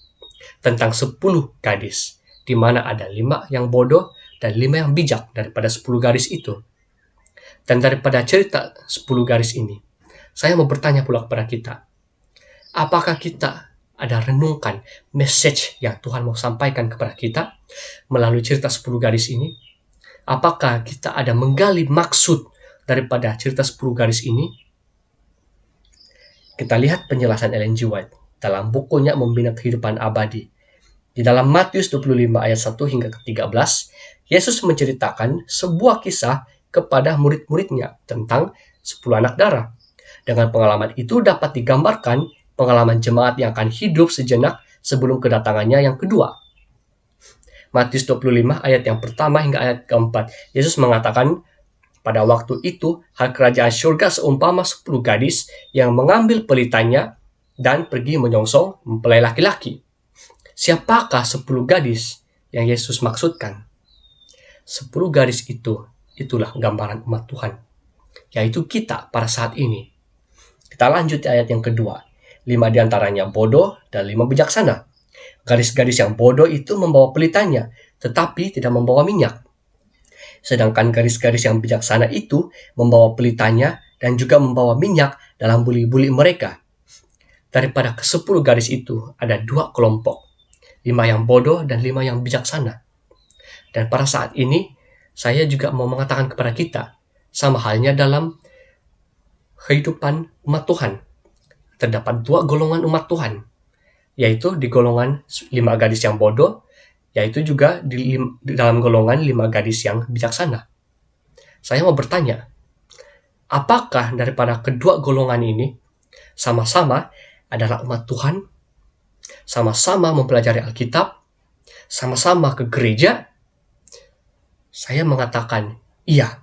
tentang 10 gadis, di mana ada 5 yang bodoh dan 5 yang bijak daripada 10 gadis itu. Dan daripada cerita 10 gadis ini, saya mau bertanya pula kepada kita, apakah kita ada renungkan message yang Tuhan mau sampaikan kepada kita melalui cerita 10 gadis ini? Apakah kita ada menggali maksud daripada cerita 10 gadis ini? Kita lihat penjelasan Ellen G. White dalam bukunya Membina Kehidupan Abadi. Di dalam Matius 25 ayat 1 hingga ke-13, Yesus menceritakan sebuah kisah kepada murid-muridnya tentang 10 anak darah. Dengan pengalaman itu dapat digambarkan pengalaman jemaat yang akan hidup sejenak sebelum kedatangannya yang kedua. Matius 25 ayat yang pertama hingga ayat keempat, Yesus mengatakan, pada waktu itu, hal kerajaan surga seumpama 10 gadis yang mengambil pelitanya dan pergi menyongsong mempelai laki-laki. Siapakah 10 gadis yang Yesus maksudkan? 10 gadis itulah gambaran umat Tuhan, yaitu kita pada saat ini. Kita lanjut di ayat yang kedua. 5 diantaranya bodoh dan 5 bijaksana. Gadis-gadis yang bodoh itu membawa pelitanya, tetapi tidak membawa minyak. Sedangkan gadis-gadis yang bijaksana itu membawa pelitanya dan juga membawa minyak dalam buli-buli mereka. Daripada ke-10 gadis itu ada 2 kelompok, 5 yang bodoh dan 5 yang bijaksana. Dan pada saat ini, saya juga mau mengatakan kepada kita, sama halnya dalam kehidupan umat Tuhan. Terdapat 2 golongan umat Tuhan, yaitu di golongan 5 gadis yang bodoh, yaitu juga di dalam golongan 5 gadis yang bijaksana. Saya mau bertanya, apakah daripada kedua golongan ini sama-sama adalah umat Tuhan, sama-sama mempelajari Alkitab, sama-sama ke gereja? Saya mengatakan iya.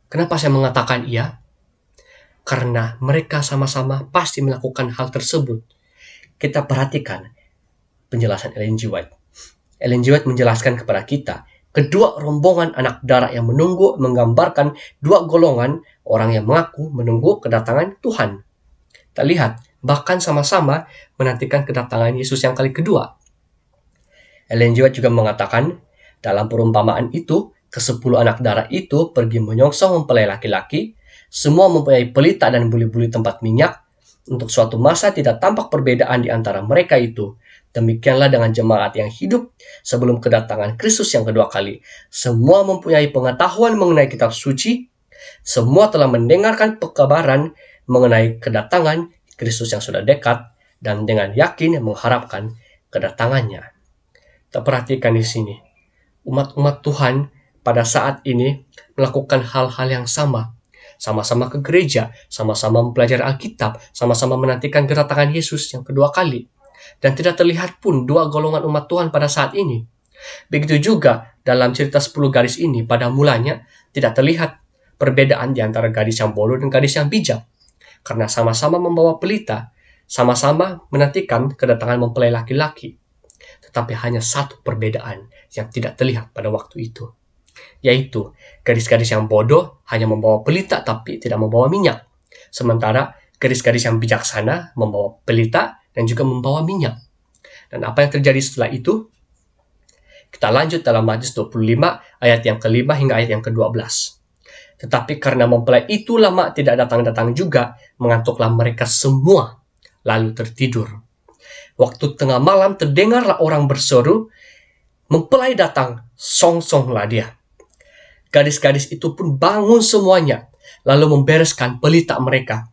Kenapa saya mengatakan iya? Karena mereka sama-sama pasti melakukan hal tersebut. Kita perhatikan penjelasan Ellen G. White. Ellen G. White menjelaskan kepada kita, kedua rombongan anak darah yang menunggu menggambarkan 2 golongan orang yang mengaku menunggu kedatangan Tuhan. Kita lihat, bahkan sama-sama menantikan kedatangan Yesus yang kali kedua. Ellen G. White juga mengatakan, dalam perumpamaan itu, ke-10 anak darah itu pergi menyongsong mempelai laki-laki, semua mempunyai pelita dan buli-buli tempat minyak. Untuk suatu masa tidak tampak perbedaan di antara mereka itu. Demikianlah dengan jemaat yang hidup sebelum kedatangan Kristus yang kedua kali. Semua mempunyai pengetahuan mengenai kitab suci. Semua telah mendengarkan pekabaran mengenai kedatangan Kristus yang sudah dekat dan dengan yakin mengharapkan kedatangannya. Kita perhatikan di sini. Umat-umat Tuhan pada saat ini melakukan hal-hal yang sama. Sama-sama ke gereja, sama-sama mempelajari Alkitab, sama-sama menantikan kedatangan Yesus yang kedua kali. Dan tidak terlihat pun 2 golongan umat Tuhan pada saat ini. Begitu juga dalam cerita 10 gadis ini, pada mulanya tidak terlihat perbedaan di antara gadis yang bodoh dan gadis yang bijak. Karena sama-sama membawa pelita, sama-sama menantikan kedatangan mempelai laki-laki. Tetapi hanya satu perbedaan yang tidak terlihat pada waktu itu, yaitu gadis-gadis yang bodoh hanya membawa pelita tapi tidak membawa minyak. Sementara gadis-gadis yang bijaksana membawa pelita dan juga membawa minyak. Dan apa yang terjadi setelah itu? Kita lanjut dalam Matius 25 ayat yang ke-5 hingga ayat yang ke-12. Tetapi karena mempelai itu lama tidak datang-datang juga, mengantuklah mereka semua, lalu tertidur. Waktu tengah malam terdengarlah orang berseru, mempelai datang, songsonglah dia. Gadis-gadis itu pun bangun semuanya, lalu membereskan pelita mereka.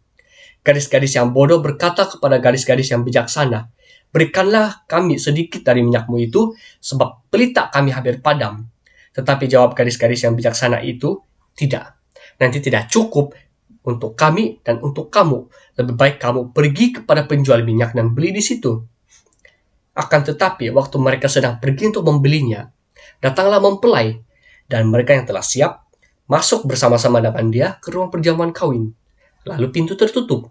Gadis-gadis yang bodoh berkata kepada gadis-gadis yang bijaksana, "Berikanlah kami sedikit dari minyakmu itu, sebab pelita kami hampir padam." Tetapi jawab gadis-gadis yang bijaksana itu, "Tidak, nanti tidak cukup untuk kami dan untuk kamu. Lebih baik kamu pergi kepada penjual minyak dan beli di situ." Akan tetapi, waktu mereka sedang pergi untuk membelinya, datanglah mempelai, dan mereka yang telah siap masuk bersama-sama dengan dia ke ruang perjamuan kawin. Lalu pintu tertutup.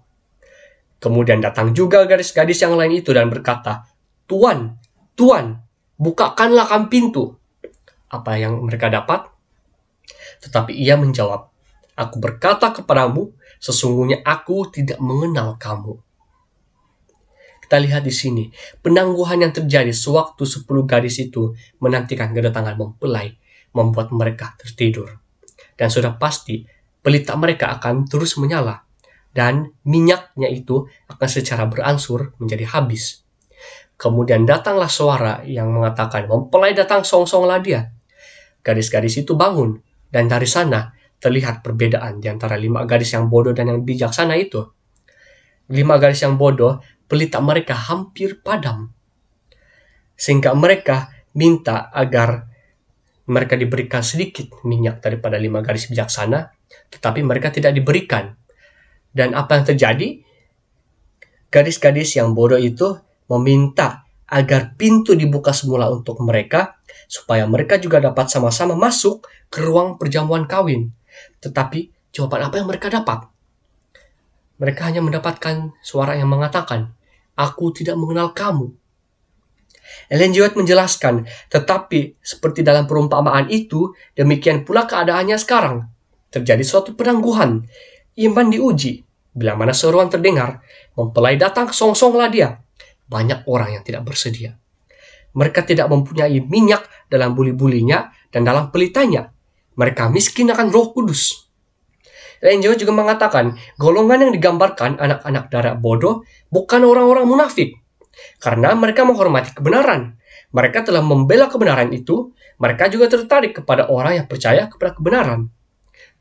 Kemudian datang juga gadis-gadis yang lain itu dan berkata, "Tuan, Tuan, bukakanlah kami pintu." Apa yang mereka dapat? Tetapi ia menjawab, "Aku berkata kepadamu, sesungguhnya aku tidak mengenal kamu." Kita lihat di sini, penangguhan yang terjadi sewaktu 10 gadis itu menantikan kedatangan mempelai, membuat mereka tertidur. Dan sudah pasti, pelita mereka akan terus menyala, dan minyaknya itu akan secara berangsur menjadi habis. Kemudian datanglah suara yang mengatakan, "Mempelai datang, song-songlah dia." Gadis-gadis itu bangun, dan dari sana terlihat perbedaan di antara 5 gadis yang bodoh dan yang bijaksana itu. 5 gadis yang bodoh, pelita mereka hampir padam. Sehingga mereka minta agar mereka diberikan sedikit minyak daripada 5 gadis bijaksana, tetapi mereka tidak diberikan. Dan apa yang terjadi? Gadis-gadis yang bodoh itu meminta agar pintu dibuka semula untuk mereka, supaya mereka juga dapat sama-sama masuk ke ruang perjamuan kawin. Tetapi jawaban apa yang mereka dapat? Mereka hanya mendapatkan suara yang mengatakan, "Aku tidak mengenal kamu." Ellen G. White menjelaskan, tetapi seperti dalam perumpamaan itu, demikian pula keadaannya sekarang. Terjadi suatu penangguhan, iman diuji. Bila mana seruan terdengar, mempelai datang, song-songlah dia. Banyak orang yang tidak bersedia. Mereka tidak mempunyai minyak dalam buli-bulinya dan dalam pelitanya. Mereka miskin akan Roh Kudus. Ellen G. White juga mengatakan, golongan yang digambarkan anak-anak darah bodoh bukan orang-orang munafik. Karena mereka menghormati kebenaran. Mereka telah membela kebenaran itu. Mereka juga tertarik kepada orang yang percaya kepada kebenaran.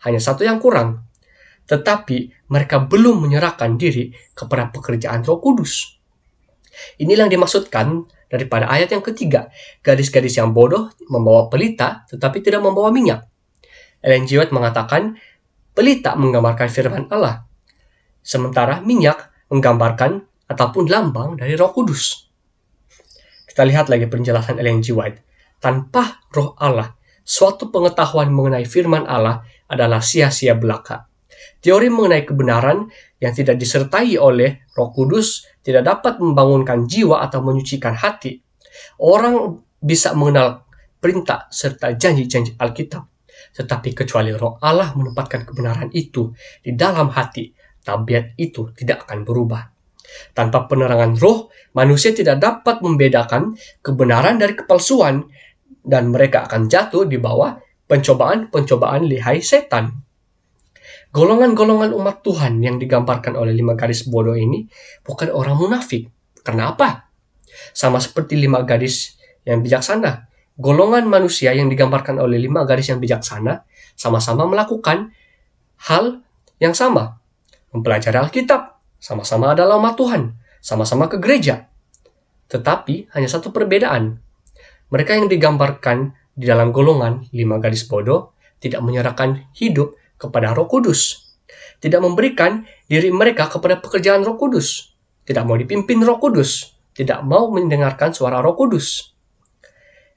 Hanya satu yang kurang. Tetapi mereka belum menyerahkan diri kepada pekerjaan Roh Kudus. Inilah yang dimaksudkan daripada ayat yang ketiga. Gadis-gadis yang bodoh membawa pelita tetapi tidak membawa minyak. Ellen G. White mengatakan, pelita menggambarkan firman Allah. Sementara minyak menggambarkan ataupun lambang dari Roh Kudus. Kita lihat lagi penjelasan Ellen G. White. Tanpa Roh Allah, suatu pengetahuan mengenai firman Allah adalah sia-sia belaka. Teori mengenai kebenaran yang tidak disertai oleh Roh Kudus tidak dapat membangunkan jiwa atau menyucikan hati. Orang bisa mengenal perintah serta janji-janji Alkitab, tetapi kecuali Roh Allah menempatkan kebenaran itu di dalam hati, tabiat itu tidak akan berubah. Tanpa penerangan Roh, manusia tidak dapat membedakan kebenaran dari kepalsuan, dan mereka akan jatuh di bawah pencobaan-pencobaan lihai setan. Golongan-golongan umat Tuhan yang digambarkan oleh 5 gadis bodoh ini bukan orang munafik. Karena apa? Sama seperti 5 gadis yang bijaksana. Golongan manusia yang digambarkan oleh 5 gadis yang bijaksana sama-sama melakukan hal yang sama. Mempelajari Alkitab, sama-sama adalah umat Tuhan, sama-sama ke gereja. Tetapi hanya satu perbedaan. Mereka yang digambarkan di dalam golongan 5 gadis bodoh tidak menyerahkan hidup kepada Roh Kudus, tidak memberikan diri mereka kepada pekerjaan Roh Kudus, tidak mau dipimpin Roh Kudus, tidak mau mendengarkan suara Roh Kudus.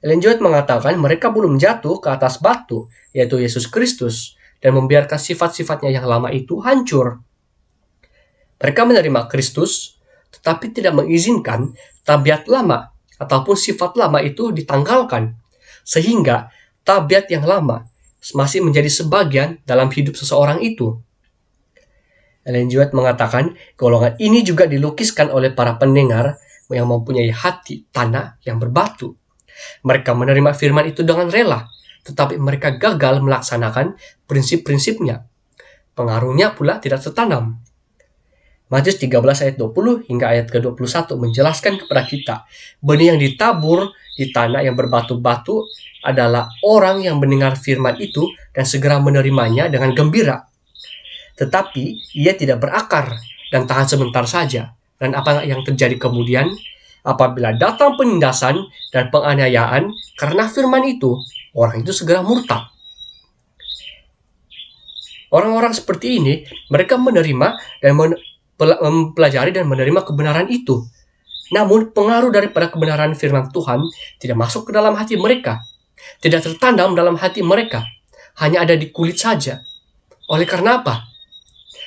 Ellen G. White mengatakan mereka belum jatuh ke atas batu, yaitu Yesus Kristus, dan membiarkan sifat-sifatnya yang lama itu hancur. Mereka menerima Kristus, tetapi tidak mengizinkan tabiat lama ataupun sifat lama itu ditanggalkan, sehingga tabiat yang lama masih menjadi sebagian dalam hidup seseorang itu. Ellen G. White mengatakan golongan ini juga dilukiskan oleh para pendengar yang mempunyai hati tanah yang berbatu. Mereka menerima firman itu dengan rela, tetapi mereka gagal melaksanakan prinsip-prinsipnya. Pengaruhnya pula tidak tertanam. Matius 13 ayat 20 hingga ayat ke-21 menjelaskan kepada kita, benih yang ditabur di tanah yang berbatu-batu adalah orang yang mendengar firman itu dan segera menerimanya dengan gembira. Tetapi ia tidak berakar dan tahan sebentar saja. Dan apa yang terjadi kemudian? Apabila datang penindasan dan penganiayaan karena firman itu, orang itu segera murtad. Orang-orang seperti ini, mereka menerima dan mempelajari dan menerima kebenaran itu. Namun, pengaruh daripada kebenaran firman Tuhan tidak masuk ke dalam hati mereka. Tidak tertandam dalam hati mereka. Hanya ada di kulit saja. Oleh karena apa?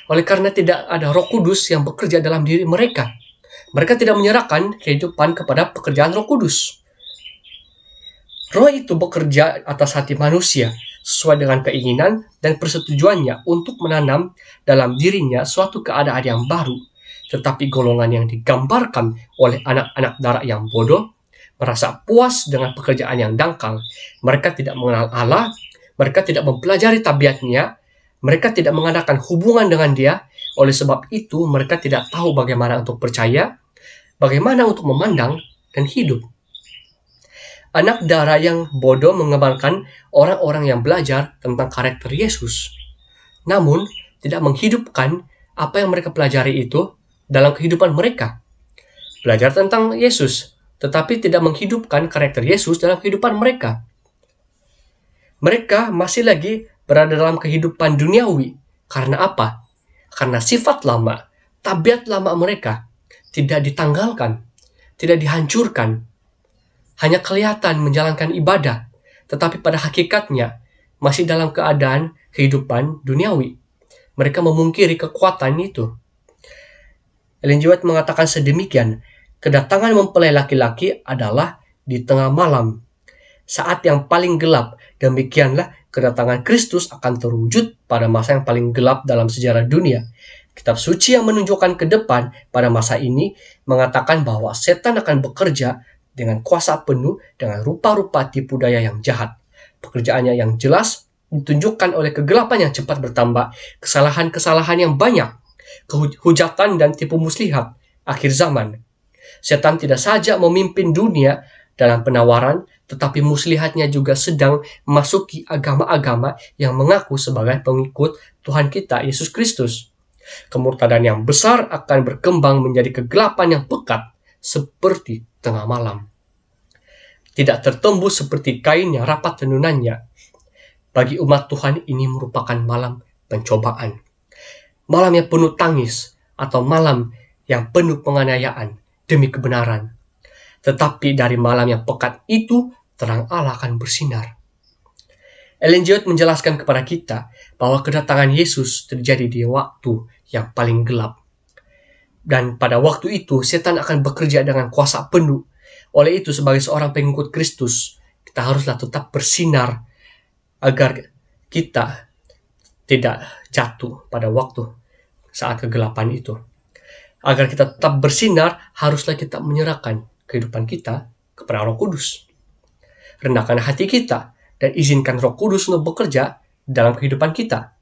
Oleh karena tidak ada Roh Kudus yang bekerja dalam diri mereka. Mereka tidak menyerahkan kehidupan kepada pekerjaan Roh Kudus. Roh itu bekerja atas hati manusia sesuai dengan keinginan dan persetujuannya untuk menanam dalam dirinya suatu keadaan yang baru. Tetapi golongan yang digambarkan oleh anak-anak darah yang bodoh merasa puas dengan pekerjaan yang dangkal. Mereka tidak mengenal Allah, mereka tidak mempelajari tabiatnya, mereka tidak mengadakan hubungan dengan Dia. Oleh sebab itu, mereka tidak tahu bagaimana untuk percaya, bagaimana untuk memandang dan hidup. Anak darah yang bodoh mengembangkan orang-orang yang belajar tentang karakter Yesus, namun tidak menghidupkan apa yang mereka pelajari itu dalam kehidupan mereka. Belajar tentang Yesus, tetapi tidak menghidupkan karakter Yesus dalam kehidupan mereka. Mereka masih lagi berada dalam kehidupan duniawi. Karena apa? Karena sifat lama, tabiat lama mereka tidak ditanggalkan, tidak dihancurkan. Hanya kelihatan menjalankan ibadah, tetapi pada hakikatnya masih dalam keadaan kehidupan duniawi. Mereka memungkiri kekuatan itu. Ellen G. White mengatakan sedemikian, kedatangan mempelai laki-laki adalah di tengah malam, saat yang paling gelap. Demikianlah kedatangan Kristus akan terwujud pada masa yang paling gelap dalam sejarah dunia. Kitab suci yang menunjukkan ke depan pada masa ini mengatakan bahwa setan akan bekerja dengan kuasa penuh dengan rupa-rupa tipu daya yang jahat. Pekerjaannya yang jelas ditunjukkan oleh kegelapan yang cepat bertambah, kesalahan-kesalahan yang banyak, kehujatan dan tipu muslihat akhir zaman. Setan tidak saja memimpin dunia dalam penawaran, tetapi muslihatnya juga sedang memasuki agama-agama yang mengaku sebagai pengikut Tuhan kita, Yesus Kristus. Kemurtadan yang besar akan berkembang menjadi kegelapan yang pekat, seperti tengah malam. Tidak tertembus seperti kain yang rapat tenunannya. Bagi umat Tuhan ini merupakan malam pencobaan. Malam yang penuh tangis, atau malam yang penuh penganiayaan demi kebenaran. Tetapi dari malam yang pekat itu, terang Allah akan bersinar. Ellen G. White menjelaskan kepada kita bahwa kedatangan Yesus terjadi di waktu yang paling gelap. Dan pada waktu itu, setan akan bekerja dengan kuasa penuh. Oleh itu, sebagai seorang pengikut Kristus, kita haruslah tetap bersinar agar kita tidak jatuh pada waktu saat kegelapan itu. Agar kita tetap bersinar, haruslah kita menyerahkan kehidupan kita kepada Roh Kudus. Rendahkan hati kita dan izinkan Roh Kudus untuk bekerja dalam kehidupan kita.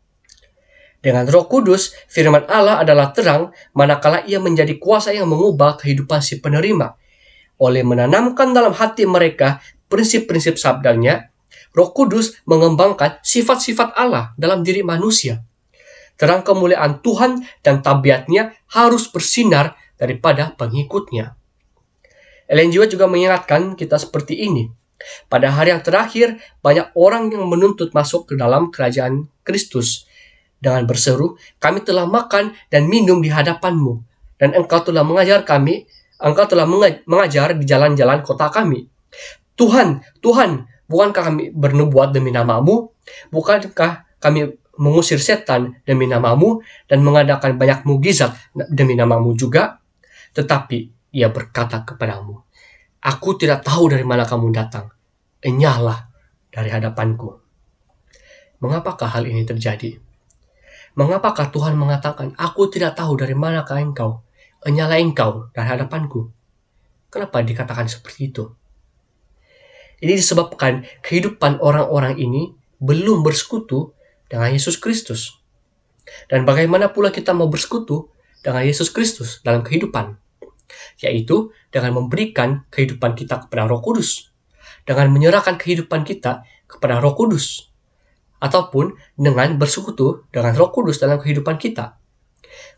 Dengan Roh Kudus, firman Allah adalah terang, manakala ia menjadi kuasa yang mengubah kehidupan si penerima. Oleh menanamkan dalam hati mereka prinsip-prinsip sabdanya, Roh Kudus mengembangkan sifat-sifat Allah dalam diri manusia. Terang kemuliaan Tuhan dan tabiatnya harus bersinar daripada pengikutnya. Ellen G. White juga mengingatkan kita seperti ini. Pada hari yang terakhir, banyak orang yang menuntut masuk ke dalam kerajaan Kristus. Dengan berseru, kami telah makan dan minum di hadapanmu, dan engkau telah mengajar kami, engkau telah mengajar di jalan-jalan kota kami. Tuhan, Tuhan, bukankah kami bernubuat demi namamu? Bukankah kami mengusir setan demi namamu dan mengadakan banyak mukjizat demi namamu juga? Tetapi ia berkata kepadamu, aku tidak tahu dari mana kamu datang. Enyahlah dari hadapanku. Mengapakah hal ini terjadi? Mengapakah Tuhan mengatakan, aku tidak tahu dari manakah engkau? Enyahlah engkau dari hadapanku. Kenapa dikatakan seperti itu? Ini disebabkan kehidupan orang-orang ini belum bersekutu dengan Yesus Kristus. Dan bagaimana pula kita mau bersekutu dengan Yesus Kristus dalam kehidupan? Yaitu dengan memberikan kehidupan kita kepada Roh Kudus. Dengan menyerahkan kehidupan kita kepada Roh Kudus. Ataupun dengan bersekutu dengan Roh Kudus dalam kehidupan kita.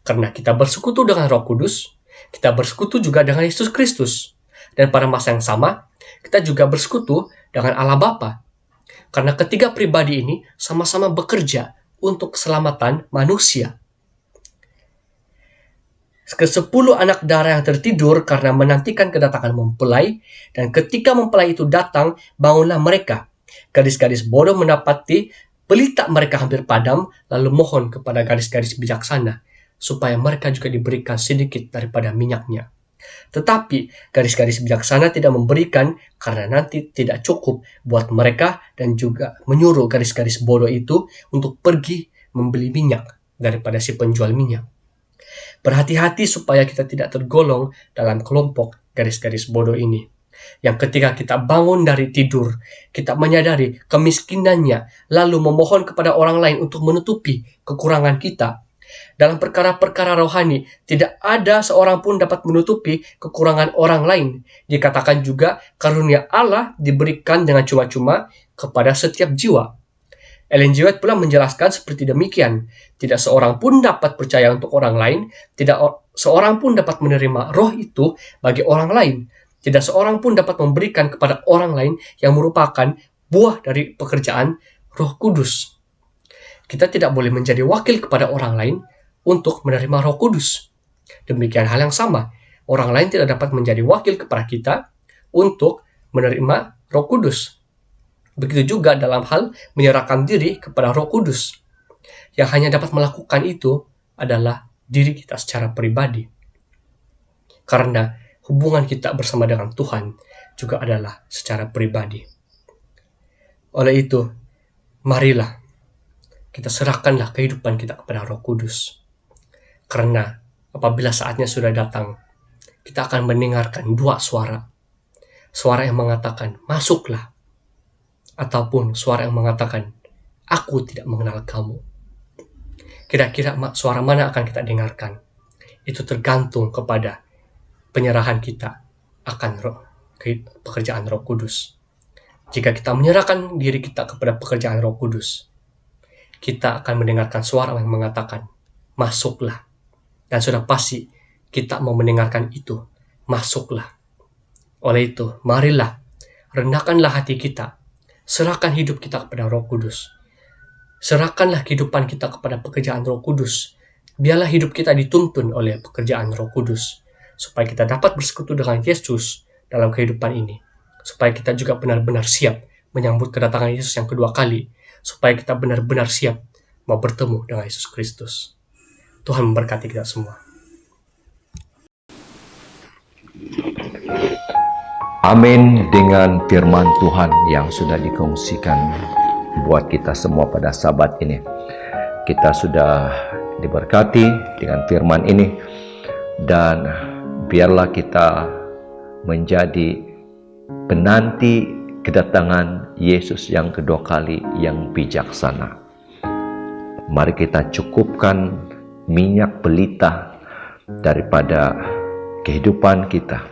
Karena kita bersekutu dengan Roh Kudus, kita bersekutu juga dengan Yesus Kristus. Dan pada masa yang sama, kita juga bersekutu dengan Allah Bapa. Karena ketiga pribadi ini sama-sama bekerja untuk keselamatan manusia. Ke-10 anak darah yang tertidur karena menantikan kedatangan mempelai, dan ketika mempelai itu datang, bangunlah mereka. Gadis-gadis bodoh mendapati pelita mereka hampir padam, lalu mohon kepada gadis-gadis bijaksana, supaya mereka juga diberikan sedikit daripada minyaknya. Tetapi gadis-gadis bijaksana tidak memberikan karena nanti tidak cukup buat mereka, dan juga menyuruh gadis-gadis bodoh itu untuk pergi membeli minyak daripada si penjual minyak. Berhati-hati supaya kita tidak tergolong dalam kelompok gadis-gadis bodoh ini, yang ketika kita bangun dari tidur, kita menyadari kemiskinannya, lalu memohon kepada orang lain untuk menutupi kekurangan kita. Dalam perkara-perkara rohani, tidak ada seorang pun dapat menutupi kekurangan orang lain. Dikatakan juga, karunia Allah diberikan dengan cuma-cuma kepada setiap jiwa. Ellen G. White pula menjelaskan seperti demikian. Tidak seorang pun dapat percaya untuk orang lain, tidak seorang pun dapat menerima roh itu bagi orang lain. Tidak seorang pun dapat memberikan kepada orang lain yang merupakan buah dari pekerjaan Roh Kudus. Kita tidak boleh menjadi wakil kepada orang lain untuk menerima Roh Kudus. Demikian hal yang sama, orang lain tidak dapat menjadi wakil kepada kita untuk menerima Roh Kudus. Begitu juga dalam hal menyerahkan diri kepada Roh Kudus. Yang hanya dapat melakukan itu adalah diri kita secara pribadi. Karena hubungan kita bersama dengan Tuhan juga adalah secara pribadi. Oleh itu, marilah kita serahkanlah kehidupan kita kepada Roh Kudus. Karena apabila saatnya sudah datang, kita akan mendengarkan dua suara. Suara yang mengatakan, masuklah. Ataupun suara yang mengatakan, aku tidak mengenal kamu. Kira-kira suara mana akan kita dengarkan? Itu tergantung kepada penyerahan kita akan pekerjaan Roh Kudus. Jika kita menyerahkan diri kita kepada pekerjaan Roh Kudus, kita akan mendengarkan suara yang mengatakan, masuklah. Dan sudah pasti kita mau mendengarkan itu, masuklah. Oleh itu, marilah, rendahkanlah hati kita, serahkan hidup kita kepada Roh Kudus. Serahkanlah kehidupan kita kepada pekerjaan Roh Kudus. Biarlah hidup kita dituntun oleh pekerjaan Roh Kudus, supaya kita dapat bersekutu dengan Yesus dalam kehidupan ini. Supaya kita juga benar-benar siap menyambut kedatangan Yesus yang kedua kali. Supaya kita benar-benar siap mau bertemu dengan Yesus Kristus. Tuhan memberkati kita semua. Amin. Dengan firman Tuhan yang sudah dikongsikan buat kita semua pada Sabat ini, kita sudah diberkati dengan firman ini, dan biarlah kita menjadi penanti kedatangan Yesus yang kedua kali yang bijaksana. Mari kita cukupkan minyak pelita daripada kehidupan kita,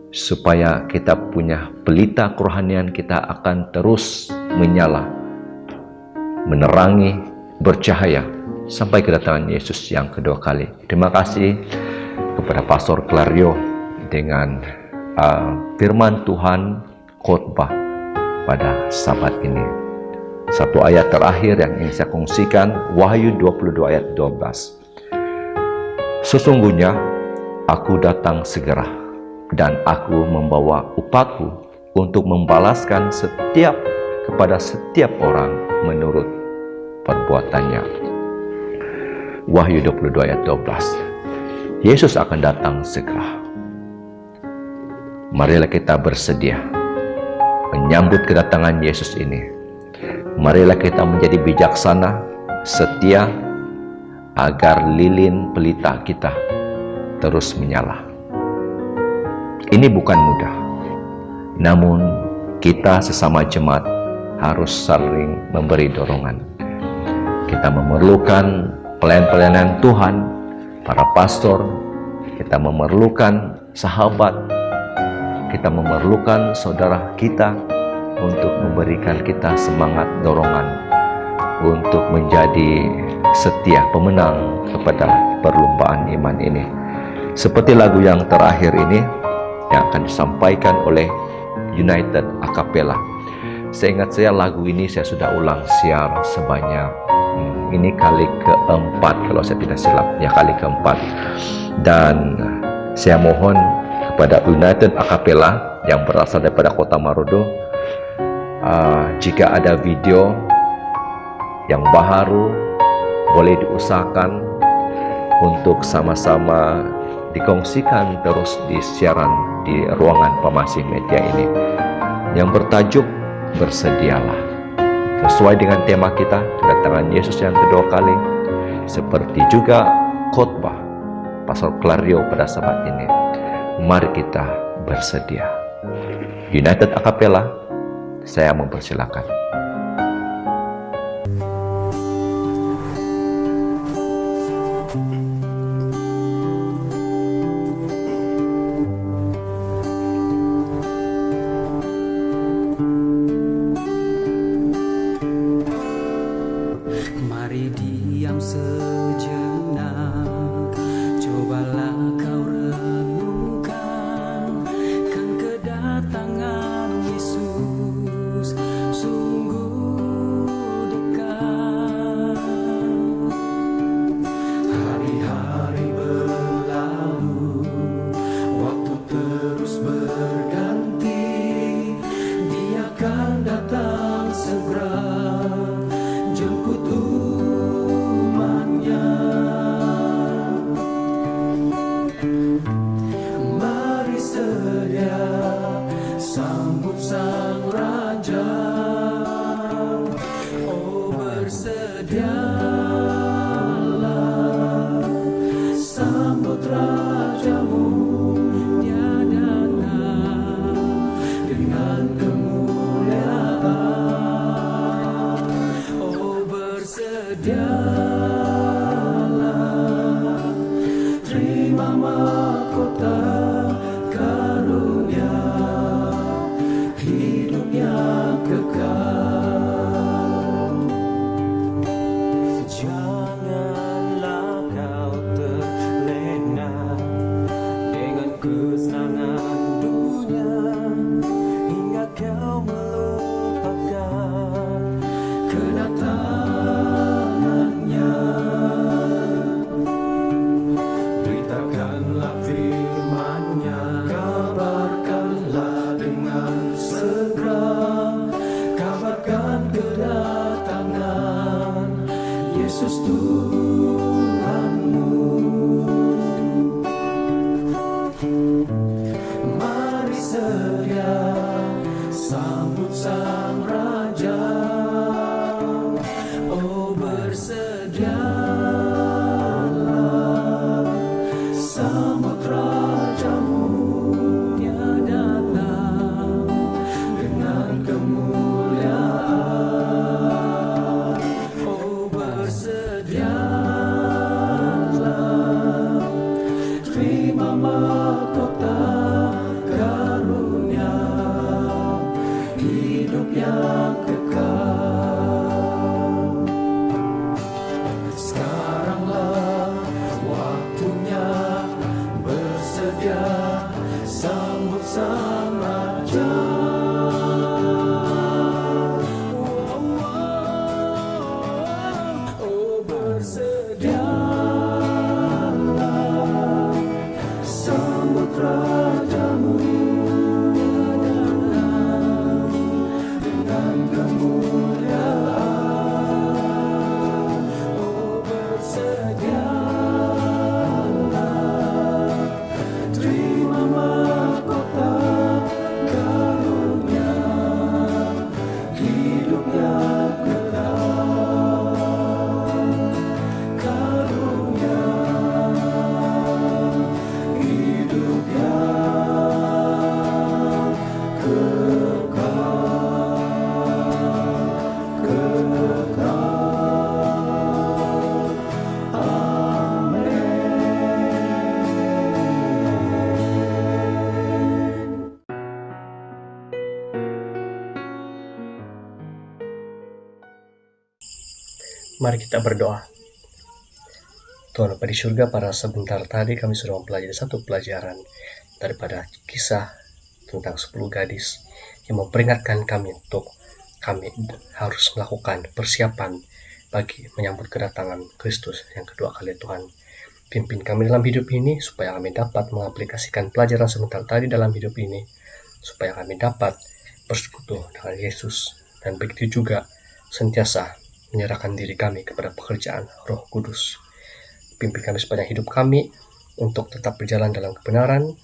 supaya kita punya pelita kerohanian kita akan terus menyala, menerangi, bercahaya sampai kedatangan Yesus yang kedua kali. Terima kasih kepada Pastor Clario dengan firman Tuhan khotbah pada Sabat ini. Satu ayat terakhir yang ingin saya kongsikan, Wahyu 22 ayat 12. Sesungguhnya aku datang segera, dan aku membawa upahku untuk membalaskan kepada setiap orang menurut perbuatannya. Wahyu 22 ayat 12. Yesus akan datang segera. Marilah kita bersedia menyambut kedatangan Yesus ini. Marilah kita menjadi bijaksana, setia, agar lilin pelita kita terus menyala. Ini bukan mudah, namun kita sesama jemaat harus saling memberi dorongan. Kita memerlukan pelayan-pelayanan Tuhan, para pastor, kita memerlukan sahabat, kita memerlukan saudara kita untuk memberikan kita semangat dorongan untuk menjadi setia pemenang kepada perlumbaan iman ini. Seperti lagu yang terakhir ini yang akan disampaikan oleh United Acapella. Seingat saya lagu ini saya sudah ulang siar sebanyak ini kali keempat kalau saya tidak silap, ya kali keempat. Dan saya mohon kepada United Acapella yang berasal daripada Kota Marodo, jika ada video yang baru boleh diusahakan untuk sama-sama dikongsikan terus di siaran di ruangan Pemasih Media ini yang bertajuk Bersedialah. Sesuai dengan tema kita, kedatangan Yesus yang kedua kali, seperti juga khotbah Pastor Clario pada saat ini. Mari kita bersedia. United Acapella, saya mempersilakan. Mari diam sejenak, cobalah kau renungkan, kan kedatangan Yesus sungguh dekat. Hari-hari berlalu, waktu terus berganti, Dia akan datang segera jemput umatnya. Mari sedia sambut Sang Raja. Oh bersedialah sambut Rajamu. Dia datang dengan kemuliaan. Bersedialah, terima mahkota karunia, hidup yang kekal. Janganlah kau terlena dengan kesenangan dunia, hingga kau melupakan kedatangannya. Beritakanlah firman-Nya, kabarkanlah dengan segera, kabarkan kedatangan Yesus Tuhanmu. Mari sedia sambut Sang Raja. Oh bersedialah sambut Rajamu. Dia datang dengan kemuliaan. Oh bersedialah, terima mahkota karunia, hidup yang kekal. Sekaranglah waktunya bersedia sambut Sang Raja. Oh bersedialah sambut Rajamu. Dengan kemuliaan. Oh bersedialah, terima mahkota karunia, hidup yang kekal. Karunia, hidup yang kekal. Mari kita berdoa. Tuhan Bapa di surga, pada sebentar tadi kami sudah mempelajari satu pelajaran daripada kisah tentang 10 gadis yang memperingatkan kami untuk kami harus melakukan persiapan bagi menyambut kedatangan Kristus yang kedua kali. Tuhan, pimpin kami dalam hidup ini supaya kami dapat mengaplikasikan pelajaran sebentar tadi dalam hidup ini, supaya kami dapat bersekutu dengan Yesus, dan begitu juga sentiasa menyerahkan diri kami kepada pekerjaan Roh Kudus. Pimpin kami sepanjang hidup kami untuk tetap berjalan dalam kebenaran.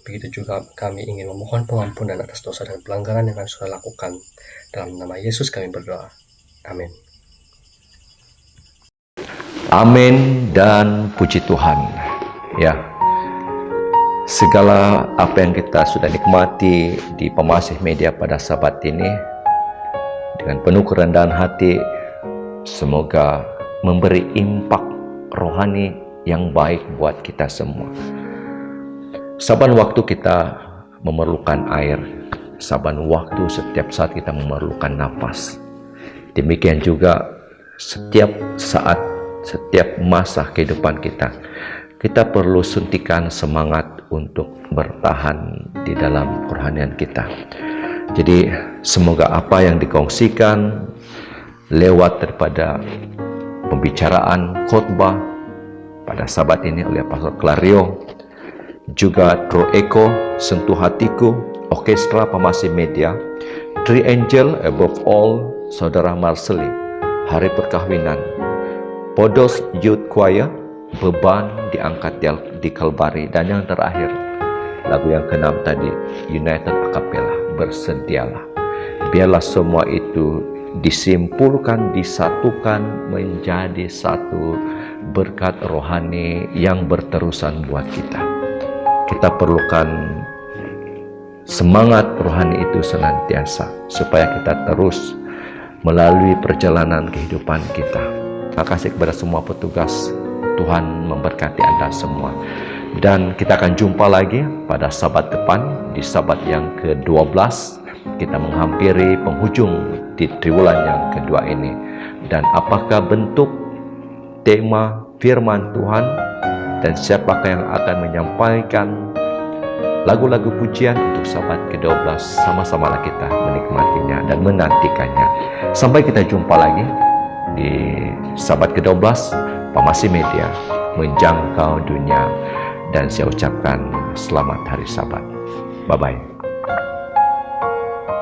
Begitu juga kami ingin memohon pengampunan atas dosa dan pelanggaran yang kami sudah lakukan. Dalam nama Yesus kami berdoa. Amin. Amin dan puji Tuhan. Ya, segala apa yang kita sudah nikmati di Pemasih Media pada Sabat ini, dengan penuh kerendahan hati, semoga memberi impak rohani yang baik buat kita semua. Saban waktu kita memerlukan air, saban waktu setiap saat kita memerlukan napas. Demikian juga setiap saat, setiap masa kehidupan kita perlu suntikan semangat untuk bertahan di dalam kerohanian kita. Jadi semoga apa yang dikongsikan lewat daripada pembicaraan khotbah pada Sabat ini oleh Pastor Clario, juga Tro Eko, Sentuh Hatiku, Orkestra Pemasih Media, Three Angel, Above All, Saudara Marseli, Hari Perkahwinan, Podos Youth Choir, Beban Diangkat di Kalvari, dan yang terakhir lagu yang ke-6 tadi, United Acapella, Bersedialah. Biarlah semua itu disimpulkan, disatukan menjadi satu berkat rohani yang berterusan buat kita. Kita perlukan semangat rohani itu senantiasa supaya kita terus melalui perjalanan kehidupan kita. Terima kasih kepada semua petugas. Tuhan memberkati Anda semua. Dan kita akan jumpa lagi pada Sabat depan, di Sabat yang ke-12. Kita menghampiri penghujung di triwulan yang kedua ini. Dan apakah bentuk tema firman Tuhan, dan siapakah yang akan menyampaikan lagu-lagu pujian untuk Sabat ke-12, sama-samalah kita menikmatinya dan menantikannya. Sampai kita jumpa lagi di Sabat ke-12, Pemasih Media menjangkau dunia. Dan saya ucapkan selamat hari Sabat. Bye-bye.